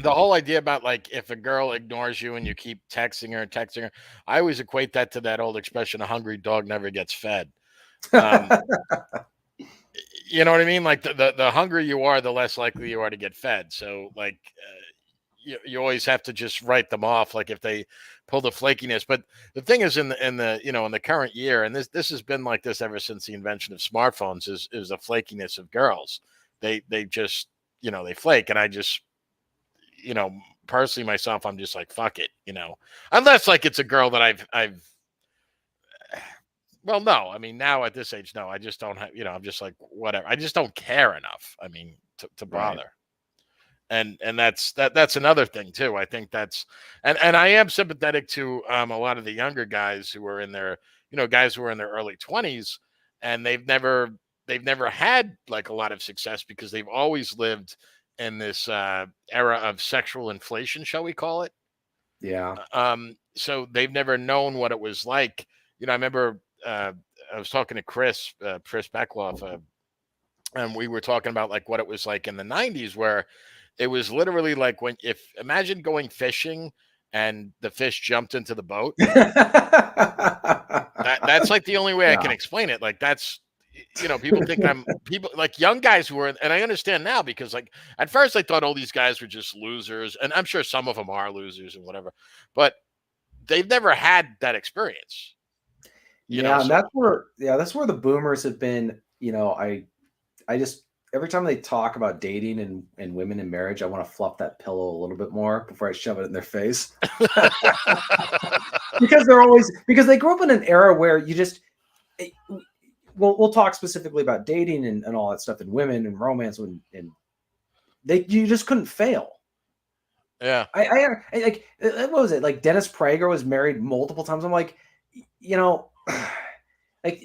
whole idea about like if a girl ignores you and you keep texting her, I always equate that to that old expression: "A hungry dog never gets fed." You know what I mean? Like the hungrier you are, the less likely you are to get fed. So like. You always have to just write them off, like if they pull the flakiness. But the thing is, in the current year, and this has been like this ever since the invention of smartphones, is the flakiness of girls. They just they flake, and I just personally myself, I'm just like fuck it, unless like it's a girl that I've well, no, I mean now at this age, no, I just don't have I'm just like whatever. I just don't care enough. I mean to bother.
Right.
And that's another thing too. I think that's and I am sympathetic to a lot of the younger guys who are in their guys who are in their early 20s and they've never had like a lot of success because they've always lived in this era of sexual inflation, shall we call it?
Yeah.
So they've never known what it was like. I remember I was talking to Chris Beckloff, and we were talking about like what it was like in the 90s where it was literally like imagine going fishing and the fish jumped into the boat. That's like the only way I can explain it. Like that's, people think people like young guys who are, and I understand now because like at first I thought all these guys were just losers, and I'm sure some of them are losers and whatever, but they've never had that experience.
And that's where the boomers have been. I just every time they talk about dating and women in marriage, I want to fluff that pillow a little bit more before I shove it in their face. because they grew up in an era where you just we'll talk specifically about dating and all that stuff and women and romance and you just couldn't fail.
Yeah.
I like what was it? Like Dennis Prager was married multiple times. I'm like, like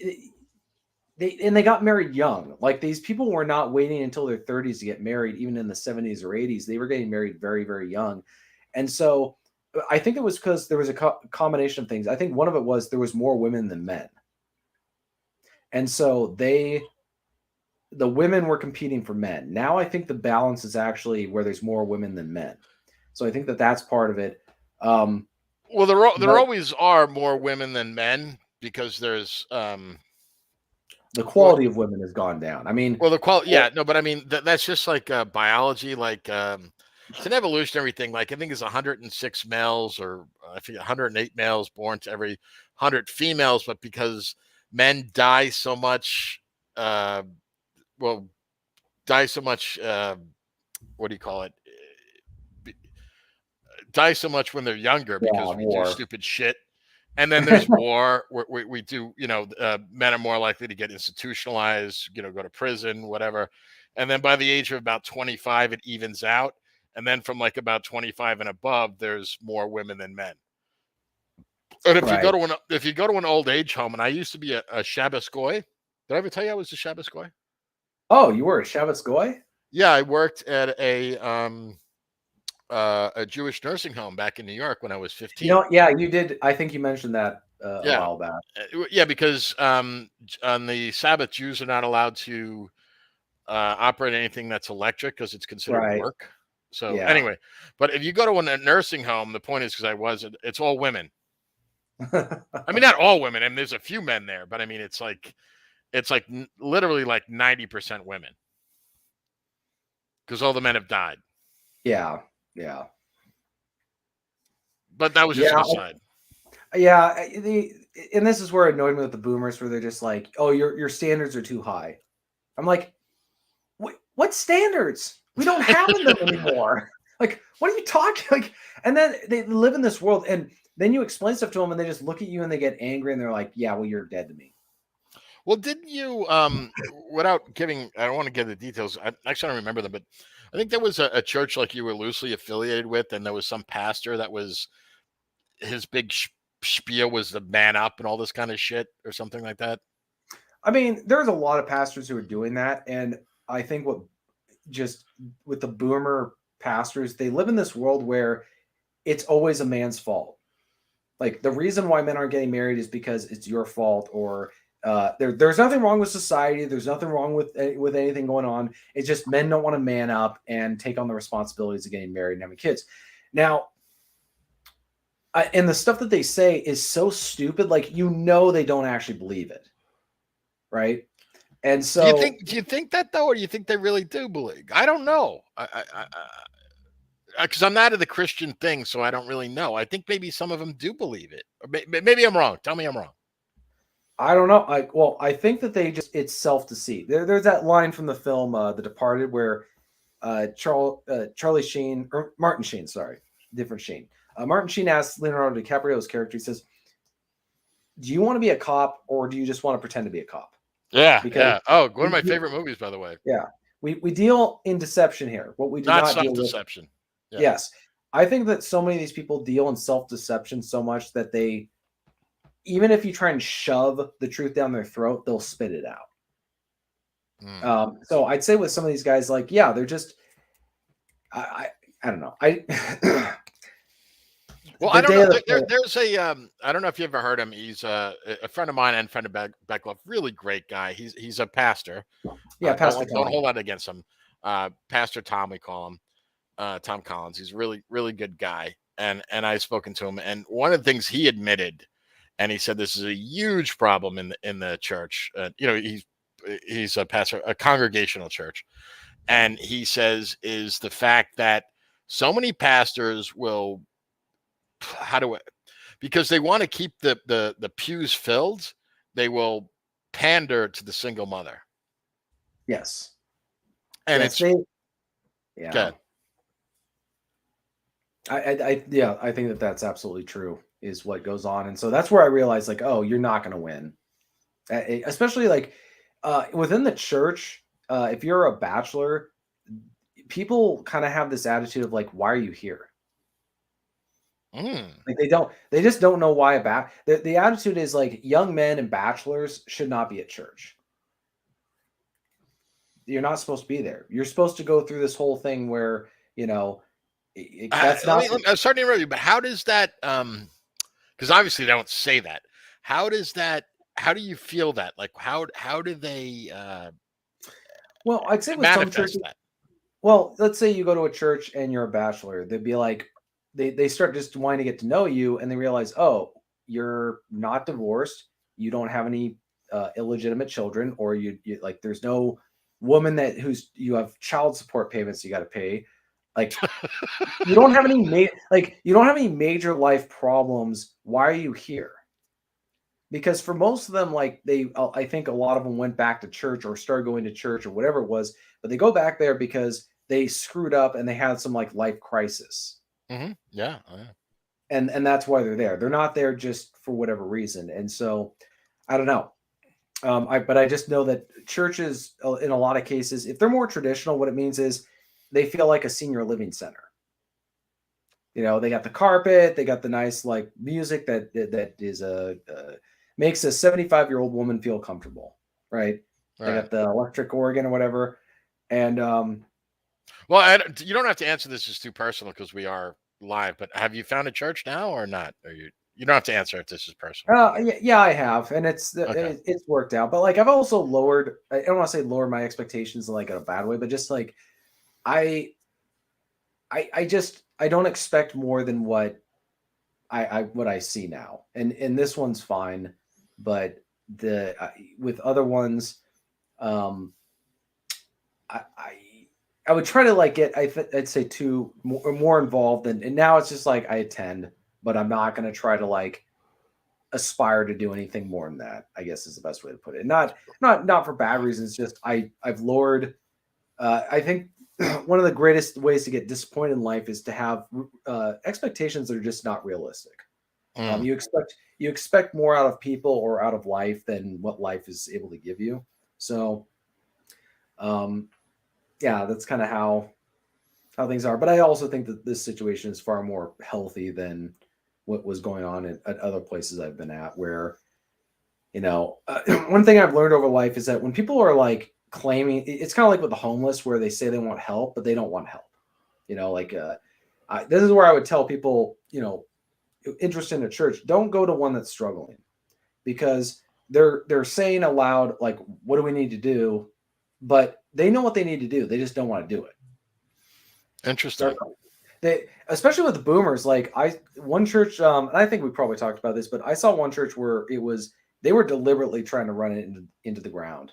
they got married young. Like these people were not waiting until their 30s to get married, even in the 70s or 80s. They were getting married very, very young. And so I think it was because there was a combination of things. I think one of it was there was more women than men. And so the women were competing for men. Now I think the balance is actually where there's more women than men. So I think that's part of it.
Well, there always are more women than men because there's
the quality of women has gone down. I mean,
well, the quality, yeah, no, but I mean that's just like biology, like it's an evolutionary thing. Like I think it's 106 males, or I think 108 males born to every 100 females, but because men die so much, die so much. What do you call it? Die so much when they're younger because we do stupid shit. And then there's war. We do, men are more likely to get institutionalized, go to prison, whatever. And then by the age of about 25, it evens out. And then from like about 25 and above, there's more women than men. And if you go to an old age home, and I used to be a Shabbos Goy. Did I ever tell you I was a Shabbos Goy?
Oh, you were a Shabbos Goy?
Yeah, I worked at a Jewish nursing home back in New York when I was 15.
Yeah, you did. I think you mentioned that a while back.
Yeah, because on the Sabbath, Jews are not allowed to operate anything that's electric because it's considered work. So anyway, but if you go to a nursing home, the point is it's all women. I mean, not all women. I mean, there's a few men there, but I mean, it's like literally like 90% women because all the men have died.
Yeah.
But that was just an aside.
Yeah, and this is where it annoyed me with the boomers, where they're just like, "Oh, your standards are too high." I'm like, "What standards? We don't have them anymore. Like, what are you talking? Like, and then they live in this world, and then you explain stuff to them, and they just look at you and they get angry, and they're like, "Yeah, well, you're dead to me."
Well, didn't you, without giving, I don't want to give the details. Actually, I don't remember them, but I think there was a church like you were loosely affiliated with, and there was some pastor that was his big spiel was the man up and all this kind of shit or something like that.
I mean, there's a lot of pastors who are doing that, and I think what just with the boomer pastors, they live in this world where it's always a man's fault. Like the reason why men aren't getting married is because it's your fault, or there's nothing wrong with society. There's nothing wrong with anything going on. It's just men don't want to man up and take on the responsibilities of getting married and having kids. Now, and the stuff that they say is so stupid. Like they don't actually believe it, right? And so,
Do you think that though, or do you think they really do believe? I don't know. Because I'm not of the Christian thing, so I don't really know. I think maybe some of them do believe it. Or maybe I'm wrong. Tell me I'm wrong.
I don't know. I think that it's self deceit. There's that line from the film The Departed where Charlie Sheen or Martin Sheen, sorry, different Sheen. Martin Sheen asks Leonardo DiCaprio's character. He says, "Do you want to be a cop, or do you just want to pretend to be a cop?"
Yeah,
Because
yeah. Oh, one of my favorite movies, by the way.
yeah, we deal in deception here. What we do
Not
not deal with.
self-deception. Yeah.
Yes, I think that so many of these people deal in self deception so much that they, even if you try and shove the truth down their throat, they'll spit it out. So I'd say with some of these guys, like, yeah, they're just, I don't know.
Well, I don't know. There's I don't know if you ever heard him. He's a friend of mine and friend of Becklove. Really great guy. He's a pastor.
Yeah, Pastor
don't
Tom.
hold that against him. Pastor Tom, we call him. Tom Collins. He's a really good guy. And I've spoken to him. And one of the things he admitted, and he said this is a huge problem in the church. He's a pastor, a congregational church, and he says is the fact that so many pastors will because they want to keep the pews filled, they will pander to the single mother.
Yes.
And
yes, yeah.
Good.
I think that's absolutely true is what goes on. And so that's where I realized like, oh, you're not going to win. Especially like within the church, if you're a bachelor, people kind of have this attitude of like, why are you here? Like they just don't know why the attitude is like young men and bachelors should not be at church. You're not supposed to be there. You're supposed to go through this whole thing where, that's not.
I'm sorry to interrupt you, but how does that? Because obviously they don't say that. How does that? How do you feel that? Like how do they?
Well, I'd say with some churches.
That?
Well, let's say you go to a church and you're a bachelor. They'd be like, they start just wanting to get to know you, and they realize, oh, you're not divorced. You don't have any illegitimate children, or you like there's no woman you have child support payments you got to pay. Like you don't have any major life problems. Why are you here? Because for most of them, like I think a lot of them went back to church or started going to church or whatever it was, but they go back there because they screwed up and they had some like life crisis.
Mm-hmm. Yeah. Oh, yeah.
And that's why they're there. They're not there just for whatever reason. And so I don't know. But I just know that churches, in a lot of cases, if they're more traditional, what it means is they feel like a senior living center. They got the carpet, they got the nice like music that is makes a 75-year-old woman feel comfortable, right? They got the electric organ or whatever, and
well, you don't have to answer this as too personal because we are live. But have you found a church now or not? Or you don't have to answer if this is personal.
Yeah, I have, and it's worked out. But like I've also lowered. I don't want to say lowered my expectations in like in a bad way, but just like I don't expect more than what I see now, and this one's fine, but with other ones, I would try to like get I'd say more involved, and now it's just like I attend, but I'm not going to try to like aspire to do anything more than that, I guess is the best way to put it. Not for bad reasons, just I've lowered. I think one of the greatest ways to get disappointed in life is to have expectations that are just not realistic.
Mm.
You expect more out of people or out of life than what life is able to give you. So, um, yeah, that's kind of how things are. But I also think that this situation is far more healthy than what was going on at other places I've been at, where one thing I've learned over life is that when people are like claiming, it's kind of like with the homeless, where they say they want help, but they don't want help. Like this is where I would tell people, interested in a church, don't go to one that's struggling, because they're saying aloud like, what do we need to do? But they know what they need to do. They just don't want to do it.
Interesting.
They, especially with the boomers, like one church, and I think we probably talked about this, but I saw one church where they were deliberately trying to run it into the ground,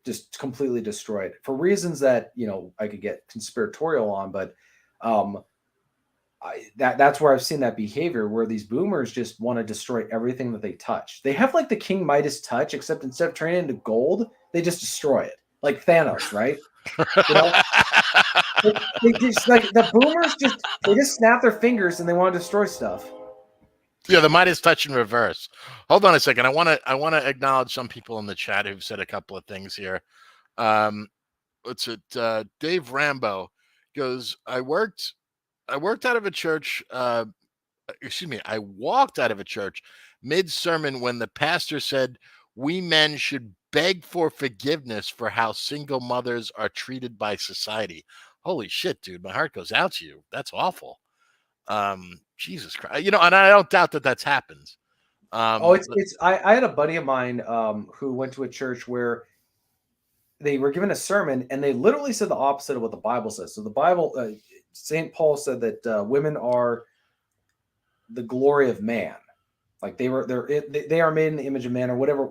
just completely destroy it for reasons that I could get conspiratorial on, but that's where I've seen that behavior, where these boomers just want to destroy everything that they touch. They have like the King Midas touch, except instead of turning it into gold, they just destroy it, like Thanos, right? You know, they just like the boomers they just snap their fingers and they want to destroy stuff.
Yeah, the Midas touch in reverse. Hold on a second. I want to acknowledge some people in the chat who've said a couple of things here. What's it? Dave Rambo goes, I worked out of a church. Excuse me. I walked out of a church mid sermon when the pastor said we men should beg for forgiveness for how single mothers are treated by society. Holy shit, dude! My heart goes out to you. That's awful. Jesus Christ. And I don't doubt that that's happened.
Oh, I had a buddy of mine who went to a church where they were given a sermon and they literally said the opposite of what the Bible says. So the Bible, St. Paul said that women are the glory of man. Like they are made in the image of man, or whatever.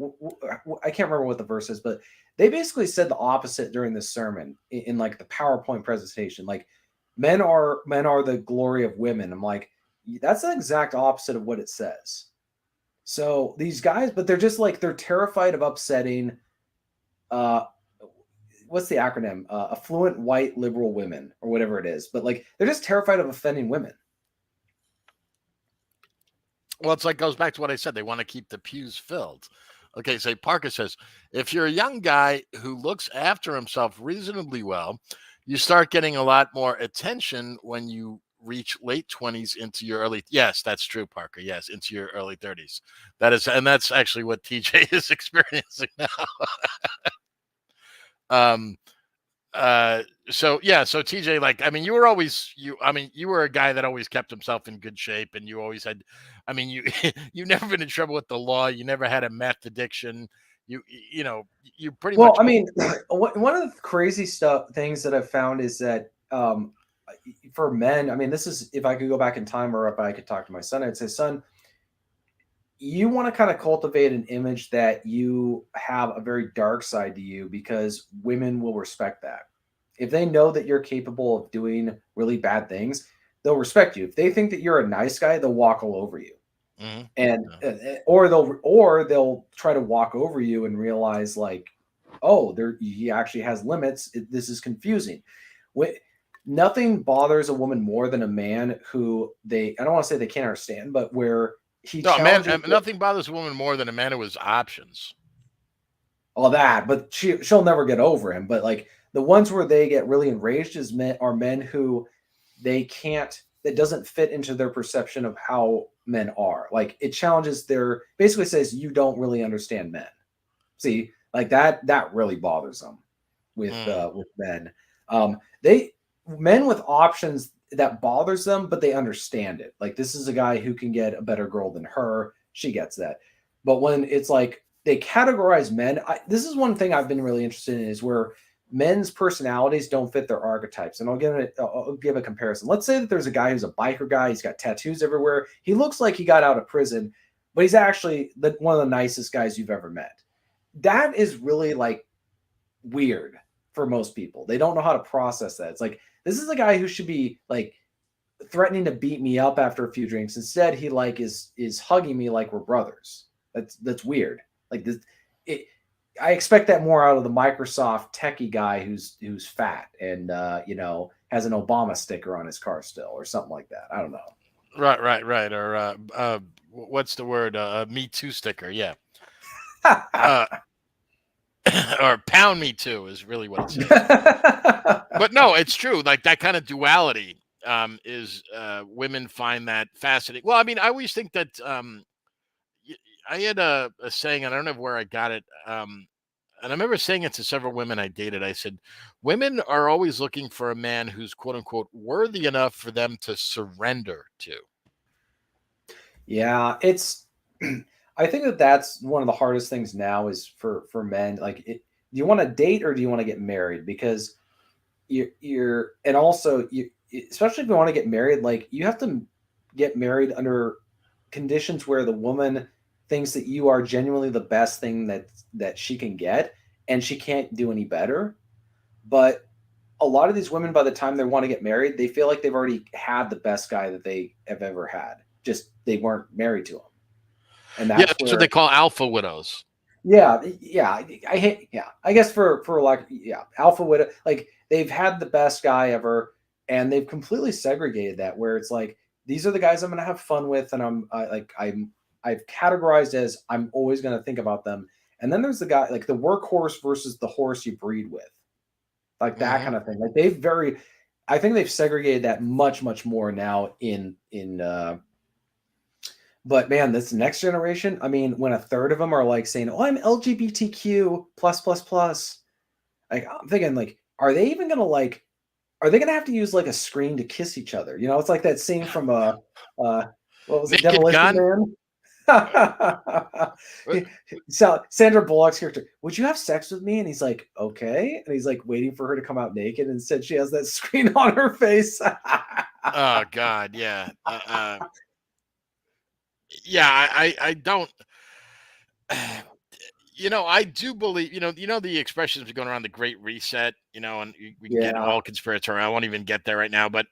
I can't remember what the verse is, but they basically said the opposite during this sermon in like the PowerPoint presentation. Like men are the glory of women. I'm like, that's the exact opposite of what it says. So these guys, but they're just like, they're terrified of upsetting what's the acronym? Affluent white liberal women, or whatever it is. But like they're just terrified of offending women.
Well, it's like goes back to what I said. They want to keep the pews filled. Okay, so Parker says, if you're a young guy who looks after himself reasonably well, you start getting a lot more attention when you reach late 20s into your early. Yes, that's true, Parker. Yes, into your early 30s. That's actually what TJ is experiencing now. So TJ, like, I mean, you were a guy that always kept himself in good shape, and you always had, you've never been in trouble with the law. You never had a meth addiction. You pretty much.
Well, I mean, one of the crazy things that I've found is that for men, I mean, this is, if I could go back in time, or if I could talk to my son, I'd say, son, you want to kind of cultivate an image that you have a very dark side to you, because women will respect that. If they know that you're capable of doing really bad things, they'll respect you. If they think that you're a nice guy, they'll walk all over you.
Mm-hmm.
And or they'll try to walk over you and realize like, oh, he actually has limits. This is confusing. Nothing bothers a woman more than a man who I don't want to say they can't understand, but where he challenges.
Nothing bothers a woman more than a man who has options.
All that, but she'll never get over him. But like the ones where they get really enraged are men who that doesn't fit into their perception of how men are. Like it challenges basically says you don't really understand men. See, like that really bothers them with men. Men with options, that bothers them, but they understand it. Like this is a guy who can get a better girl than her. She gets that. But when it's like they categorize men, this is one thing I've been really interested in, is where men's personalities don't fit their archetypes. And I'll give a comparison. Let's say that there's a guy who's a biker guy. He's got tattoos everywhere. He looks like he got out of prison, but he's actually one of the nicest guys you've ever met. That is really like weird for most people. They don't know how to process that. It's like, this is a guy who should be like threatening to beat me up after a few drinks. Instead, he like is hugging me like we're brothers. That's weird. Like this, I expect that more out of the Microsoft techie guy who's fat and has an Obama sticker on his car still or something like that. I don't know.
Right. Or what's the word? Me Too sticker. Yeah. Uh, or pound me too is really what it says. But no, it's true. Like that kind of duality is women find that fascinating. Well, I mean, I always think that I had a saying, and I don't know where I got it. And I remember saying it to several women I dated. I said, women are always looking for a man who's quote unquote worthy enough for them to surrender to.
Yeah, it's. I think that that's one of the hardest things now is for men. Like, do you want to date or do you want to get married? Because you're and also you, especially if you want to get married, like you have to get married under conditions where the woman thinks that you are genuinely the best thing that she can get, and she can't do any better. But a lot of these women, by the time they want to get married, they feel like they've already had the best guy that they have ever had. Just they weren't married to him, and
Yeah,
that's
that's what
where.
they call alpha widows.
Yeah. I hate. Yeah, I guess for like alpha widow, like they've had the best guy ever, and they've completely segregated that. Where it's like these are the guys I'm going to have fun with, and I've categorized as I'm always going to think about them. And then there's the guy like the workhorse versus the horse you breed with, like that
Hmm.
kind of thing. Like I think they've segregated that much more now but man, this next generation, I mean, when a third of them are like saying, "Oh, I'm LGBTQ plus plus plus," like I'm thinking, like, are they even gonna like? Are they gonna have to use like a screen to kiss each other? It's like that scene from what was it,
Naked
Demolition
Gun.
Man?
Uh,
So Sandra Bullock's character, would you have sex with me? And he's like, okay. And he's like waiting for her to come out naked. And instead, she has that screen on her face.
Oh God, yeah, yeah. I don't. I do believe, the expressions are going around the Great Reset, and we can get
Yeah.
all conspiratorial. I won't even get there right now, but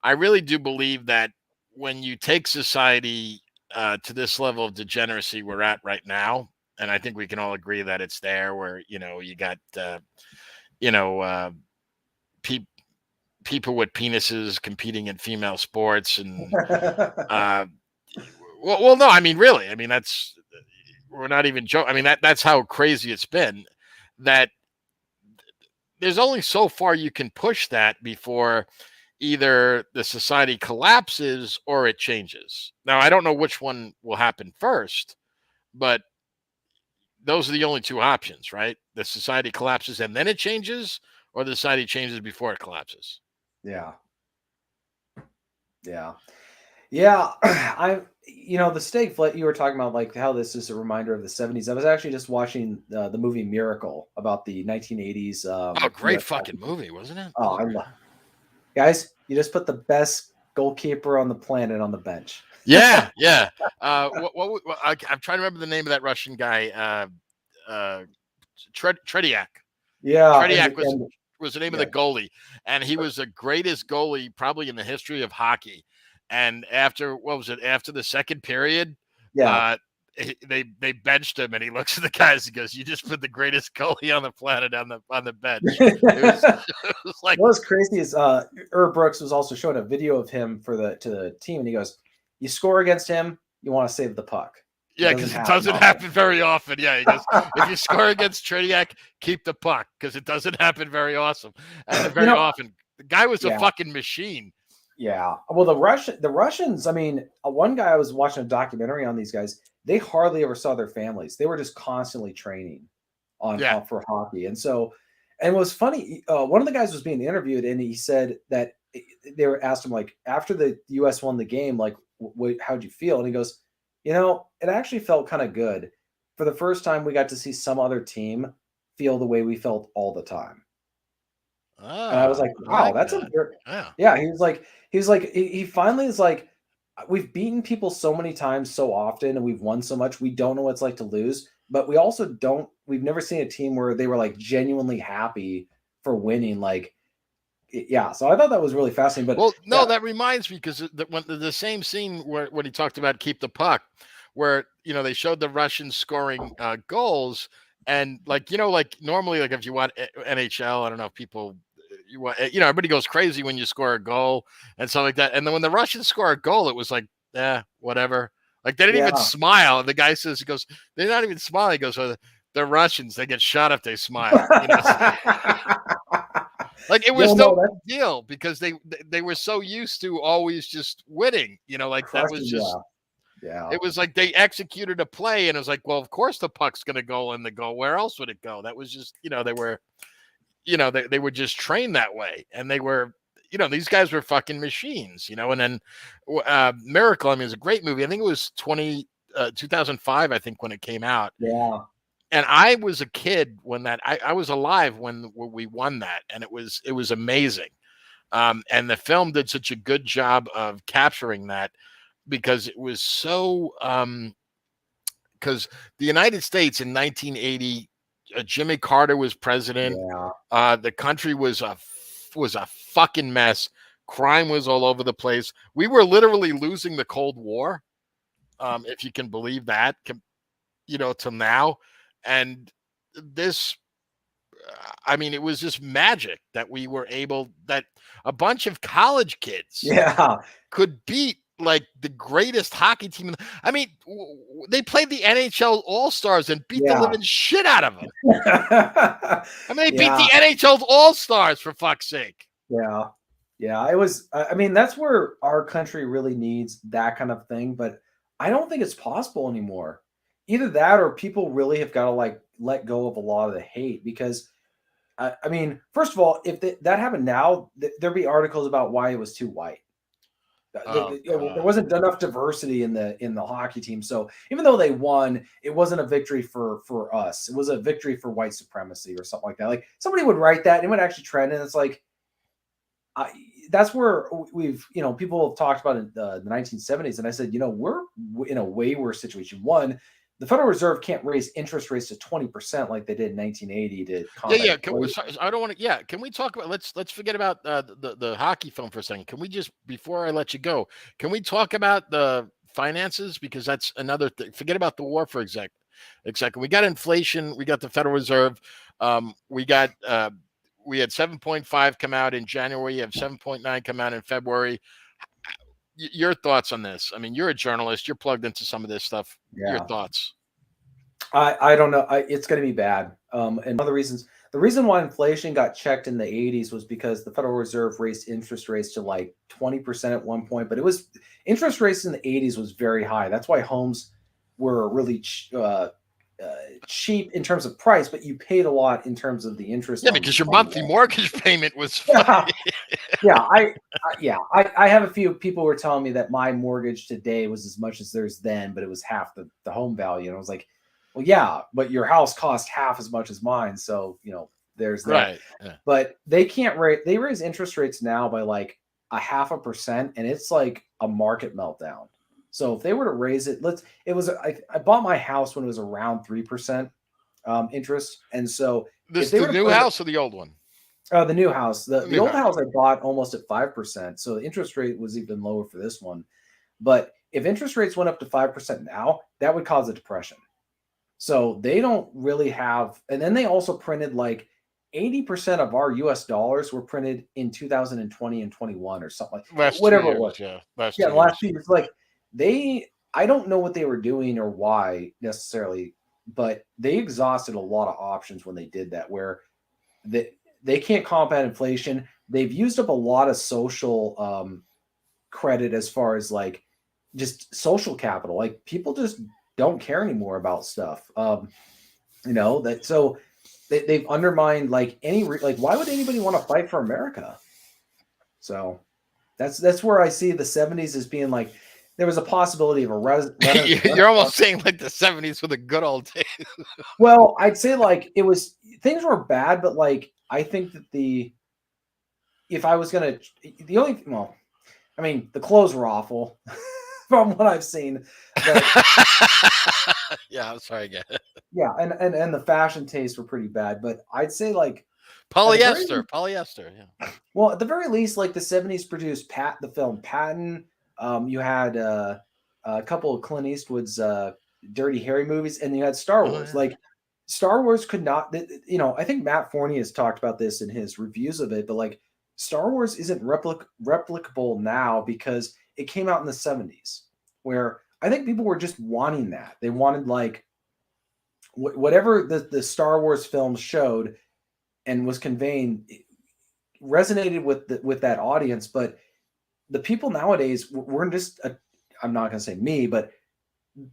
I really do believe that when you take society to this level of degeneracy we're at right now, and I think we can all agree that it's there, where you got you know uh, pe- people with penises competing in female sports, and uh, well, no, I mean, really, I mean that's we're not even joking. I mean that's how crazy it's been. That there's only so far you can push that before either the society collapses or it changes. Now, I don't know which one will happen first, but those are the only two options, right? The society collapses and then it changes, or the society changes before it collapses.
Yeah. Yeah. Yeah. The steak flight you were talking about, like how this is a reminder of the 70s. I was actually just watching the movie Miracle about the 1980s
Oh, great
US.
fucking movie, wasn't it?
Oh, I love guys. You just put the best goalkeeper on the planet on the bench.
Yeah. I'm trying to remember the name of that Russian guy. Uh, Tretiak.
Yeah,
Tretiak
and
was the name of
yeah,
the goalie, and he was the greatest goalie probably in the history of hockey. And after what was it? After the second period,
yeah.
uh, they benched him, and he looks at the guys and goes, "You just put the greatest goalie on the planet on the bench." It was, it was like,
What's crazy is Herb Brooks was also showing a video of him to the team, and he goes, "You score against him, you want to save the puck. It
yeah,
doesn't
because it
happen
doesn't
often."
happen very often. Yeah, he goes, if you score against Tretiak, keep the puck because it doesn't happen
you
very
know,
often. The guy was a
yeah,
fucking machine.
yeah. Well, the Russians. I mean, one guy I was watching a documentary on these guys. They hardly ever saw their families. They were just constantly training
Yeah.
for hockey, and it was funny. One of the guys was being interviewed, and he said that they were asked him like after the U.S. won the game, like, how'd you feel? And he goes, it actually felt kind of good. For the first time, we got to see some other team feel the way we felt all the time. And I was
Ah,
like,
I
wow,
like
that's a
that. Yeah.
yeah. He finally is like, we've beaten people so many times so often and we've won so much. We don't know what it's like to lose, but we also don't, we've never seen a team where they were like genuinely happy for winning. Like, yeah. So I thought that was really fascinating, but
Well, no,
yeah,
that reminds me because when the same scene where when he talked about keep the puck, where they showed the Russians scoring goals, And like, like normally, like if you want NHL, I don't know if people, you want, everybody goes crazy when you score a goal and stuff like that. And then when the Russians score a goal, it was like, whatever. Like they didn't even
Yeah.
smile. And the guy says, he goes, they're not even smiling. He goes, well, they're Russians. They get shot if they smile. Like it was
No,
no
no, that's
big deal because they were so used to always just winning. Like that was
crushing.
just,
Yeah.
it was like they executed a play and it was like, well, of course the puck's going to go in the goal. Where else would it go? That was just, they were, they were just trained that way. And they were, these guys were fucking machines, and then Miracle, I mean, it's a great movie. I think it was 2005, I think, when it came out.
Yeah.
And I was a kid when I was alive when we won that. And it was amazing. And the film did such a good job of capturing that because it was so, because the United States in 1980, Jimmy Carter was president.
Yeah.
The country was a fucking mess. Crime was all over the place. We were literally losing the Cold War, if you can believe that, till now. And this, I mean, it was just magic that we were able, that a bunch of college kids
Yeah.
could beat like the greatest hockey team. I mean, they played the NHL All-Stars and beat the
Yeah.
living shit out of them. I mean, they beat
Yeah.
the NHL All-Stars, for fuck's sake.
Yeah. Yeah. It was, I mean, that's where our country really needs that kind of thing, but I don't think it's possible anymore. Either that or people really have got to like let go of a lot of the hate because I mean, first of all, if that happened now, there'd be articles about why it was too white.
Oh,
There wasn't enough diversity in the hockey team. So even though they won, it wasn't a victory for us. It was a victory for white supremacy or something like that. Like somebody would write that and it would actually trend, and it's like that's where we've people have talked about in the 1970s, and I said we're in a way worse situation. One, the Federal Reserve can't raise interest rates to 20% like they did in 1980 to combat.
I don't want to. Yeah, can we talk about? Let's forget about the hockey film for a second. Can we just, before I let you go, can we talk about the finances, because that's another thing. Forget about the war for exactly. We got inflation. We got the Federal Reserve. We got we had 7.5 come out in January. You have 7.9 come out in February. Your thoughts on this? I mean, you're a journalist. You're plugged into some of this stuff.
Yeah.
Your thoughts?
I don't know. It's going to be bad. And one of the reason why inflation got checked in the 80s was because the Federal Reserve raised interest rates to like 20% at one point. But it was interest rates in the 80s was very high. That's why homes were really cheap in terms of price, but you paid a lot in terms of the interest.
Yeah, because your monthly mortgage payment was.
I have a few people who were telling me that my mortgage today was as much as theirs then, but it was half the home value. And I was like, well, yeah, but your house cost half as much as mine. So, there's that.
Right. Yeah.
But they can't they raise interest rates now by like 0.5%, and it's like a market meltdown. So if they were to raise it, I bought my house when it was around 3% interest. And so
this the new house or the old one?
The new house. The old house I bought almost at 5%. So the interest rate was even lower for this one. But if interest rates went up to 5% now, that would cause a depression. So they don't really have, and then they also printed like 80% of our US dollars were printed in 2020 and 21 or something like whatever it was.
Yeah.
The last 2 years. Like I don't know what they were doing or why necessarily, but they exhausted a lot of options when they did that, where they can't combat inflation. They've used up a lot of social credit as far as like just social capital. Like people just don't care anymore about stuff. That so they've undermined like why would anybody want to fight for America? So that's where I see the 70s as being like there was a possibility of a
You're almost saying like the 70s were the good old days.
Well, I'd say like things were bad, but like I think that the clothes were awful from what I've seen. But,
yeah, I'm sorry again.
Yeah, and the fashion tastes were pretty bad, but I'd say like
polyester. Yeah.
Well, at the very least, like the 70s produced the film Patton. You had a couple of Clint Eastwood's Dirty Harry movies, and you had Star Wars.
Yeah.
Like Star Wars could not, I think Matt Forney has talked about this in his reviews of it, but like Star Wars isn't replicable now because it came out in the 70s, where I think people were just wanting that. They wanted like whatever the Star Wars films showed and was conveying resonated with that audience. But the people nowadays, we're just, I'm not going to say me, but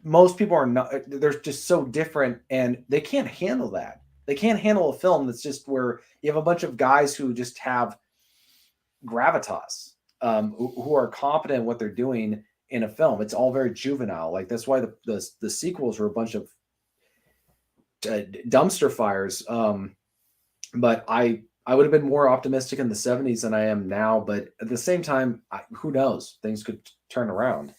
most people are not, they're just so different and they can't handle that. They can't handle a film that's just where you have a bunch of guys who just have gravitas, who are competent in what they're doing in a film. It's all very juvenile. Like that's why the sequels were a bunch of dumpster fires. But I would have been more optimistic in the 70s than I am now. But at the same time, who knows? Things could turn around.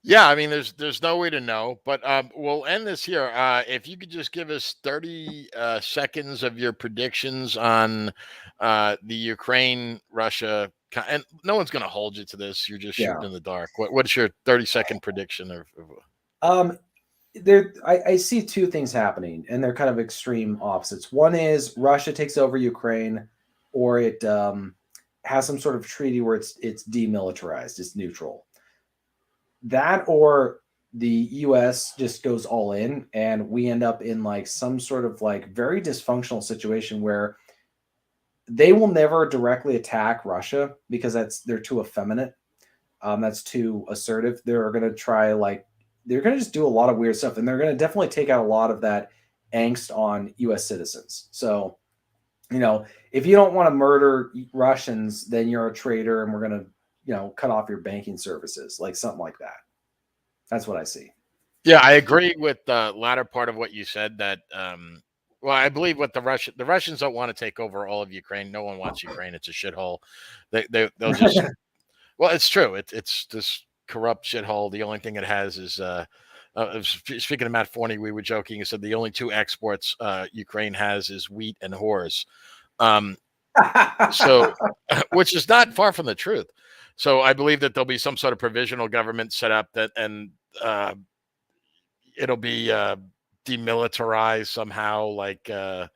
Yeah, I mean, there's no way to know, but we'll end this here. If you could just give us 30 seconds of your predictions on the Ukraine Russia, and no one's going to hold you to this. You're just shooting in the dark. What's your 30-second prediction of?
I see two things happening, and they're kind of extreme opposites. One is Russia takes over Ukraine, or it has some sort of treaty where it's demilitarized, it's neutral. That or the US just goes all in and we end up in like some sort of like very dysfunctional situation where they will never directly attack Russia because they're too effeminate. That's too assertive. They're going to try they're going to just do a lot of weird stuff, and they're going to definitely take out a lot of that angst on US citizens. So, if you don't want to murder Russians, then you're a traitor and we're going to, cut off your banking services, like something like that. That's what I see.
Yeah, I agree with the latter part of what you said. That well, I believe what the Russians don't want to take over all of Ukraine. No one wants Ukraine. It's a shithole. They'll just well, it's true. It's this corrupt shithole. The only thing it has is speaking of Matt Forney, we were joking. He said the only two exports Ukraine has is wheat and whores. So, which is not far from the truth. So I believe that there'll be some sort of provisional government set up and it'll be demilitarized somehow, like like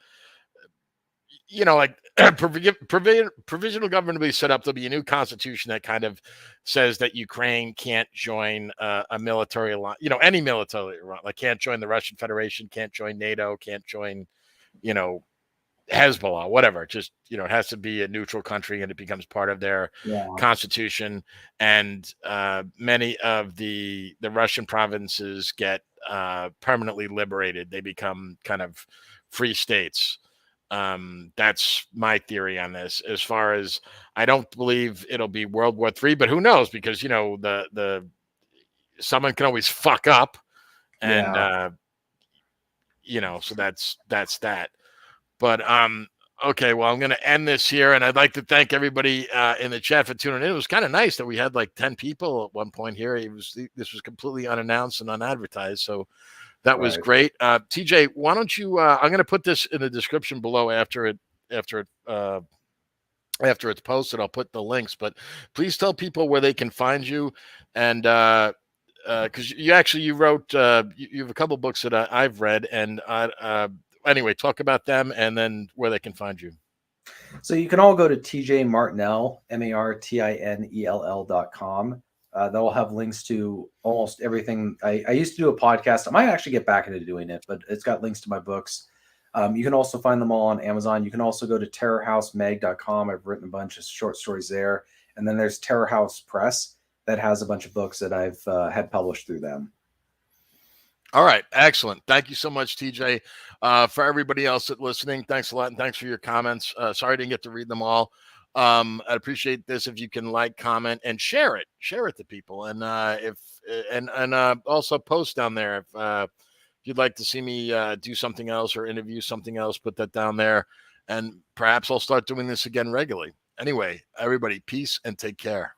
provisional government will be set up. There'll be a new constitution that kind of says that Ukraine can't join a military line, any military, like can't join the Russian Federation, can't join NATO, can't join, Hezbollah, whatever. Just, it has to be a neutral country and it becomes part of their constitution. And many of the Russian provinces get permanently liberated. They become kind of free states. That's my theory on this. As far as, I don't believe it'll be World War III, but who knows? Because, the someone can always fuck up. And, so that's that. But okay, well, I'm going to end this here, and I'd like to thank everybody in the chat for tuning in. It was kind of nice that we had like 10 people at one point here. This was completely unannounced and unadvertised, so that was great. TJ, why don't you? I'm going to put this in the description below after it's posted. I'll put the links, but please tell people where they can find you, and because you wrote you have a couple books that I've read, and anyway, talk about them and then where they can find you.
So you can all go to TJ Martinell, MARTINELL.com. That will have links to almost everything. I used to do a podcast. I might actually get back into doing it, but it's got links to my books. You can also find them all on Amazon. You can also go to terrorhousemag.com. I've written a bunch of short stories there. And then there's Terror House Press that has a bunch of books that I've had published through them.
All right. Excellent. Thank you so much, TJ. For everybody else that's listening, thanks a lot. And thanks for your comments. Sorry I didn't get to read them all. I'd appreciate this if you can like, comment, and share it to people. And also post down there if you'd like to see me do something else or interview something else, put that down there. And perhaps I'll start doing this again regularly. Anyway, everybody, peace and take care.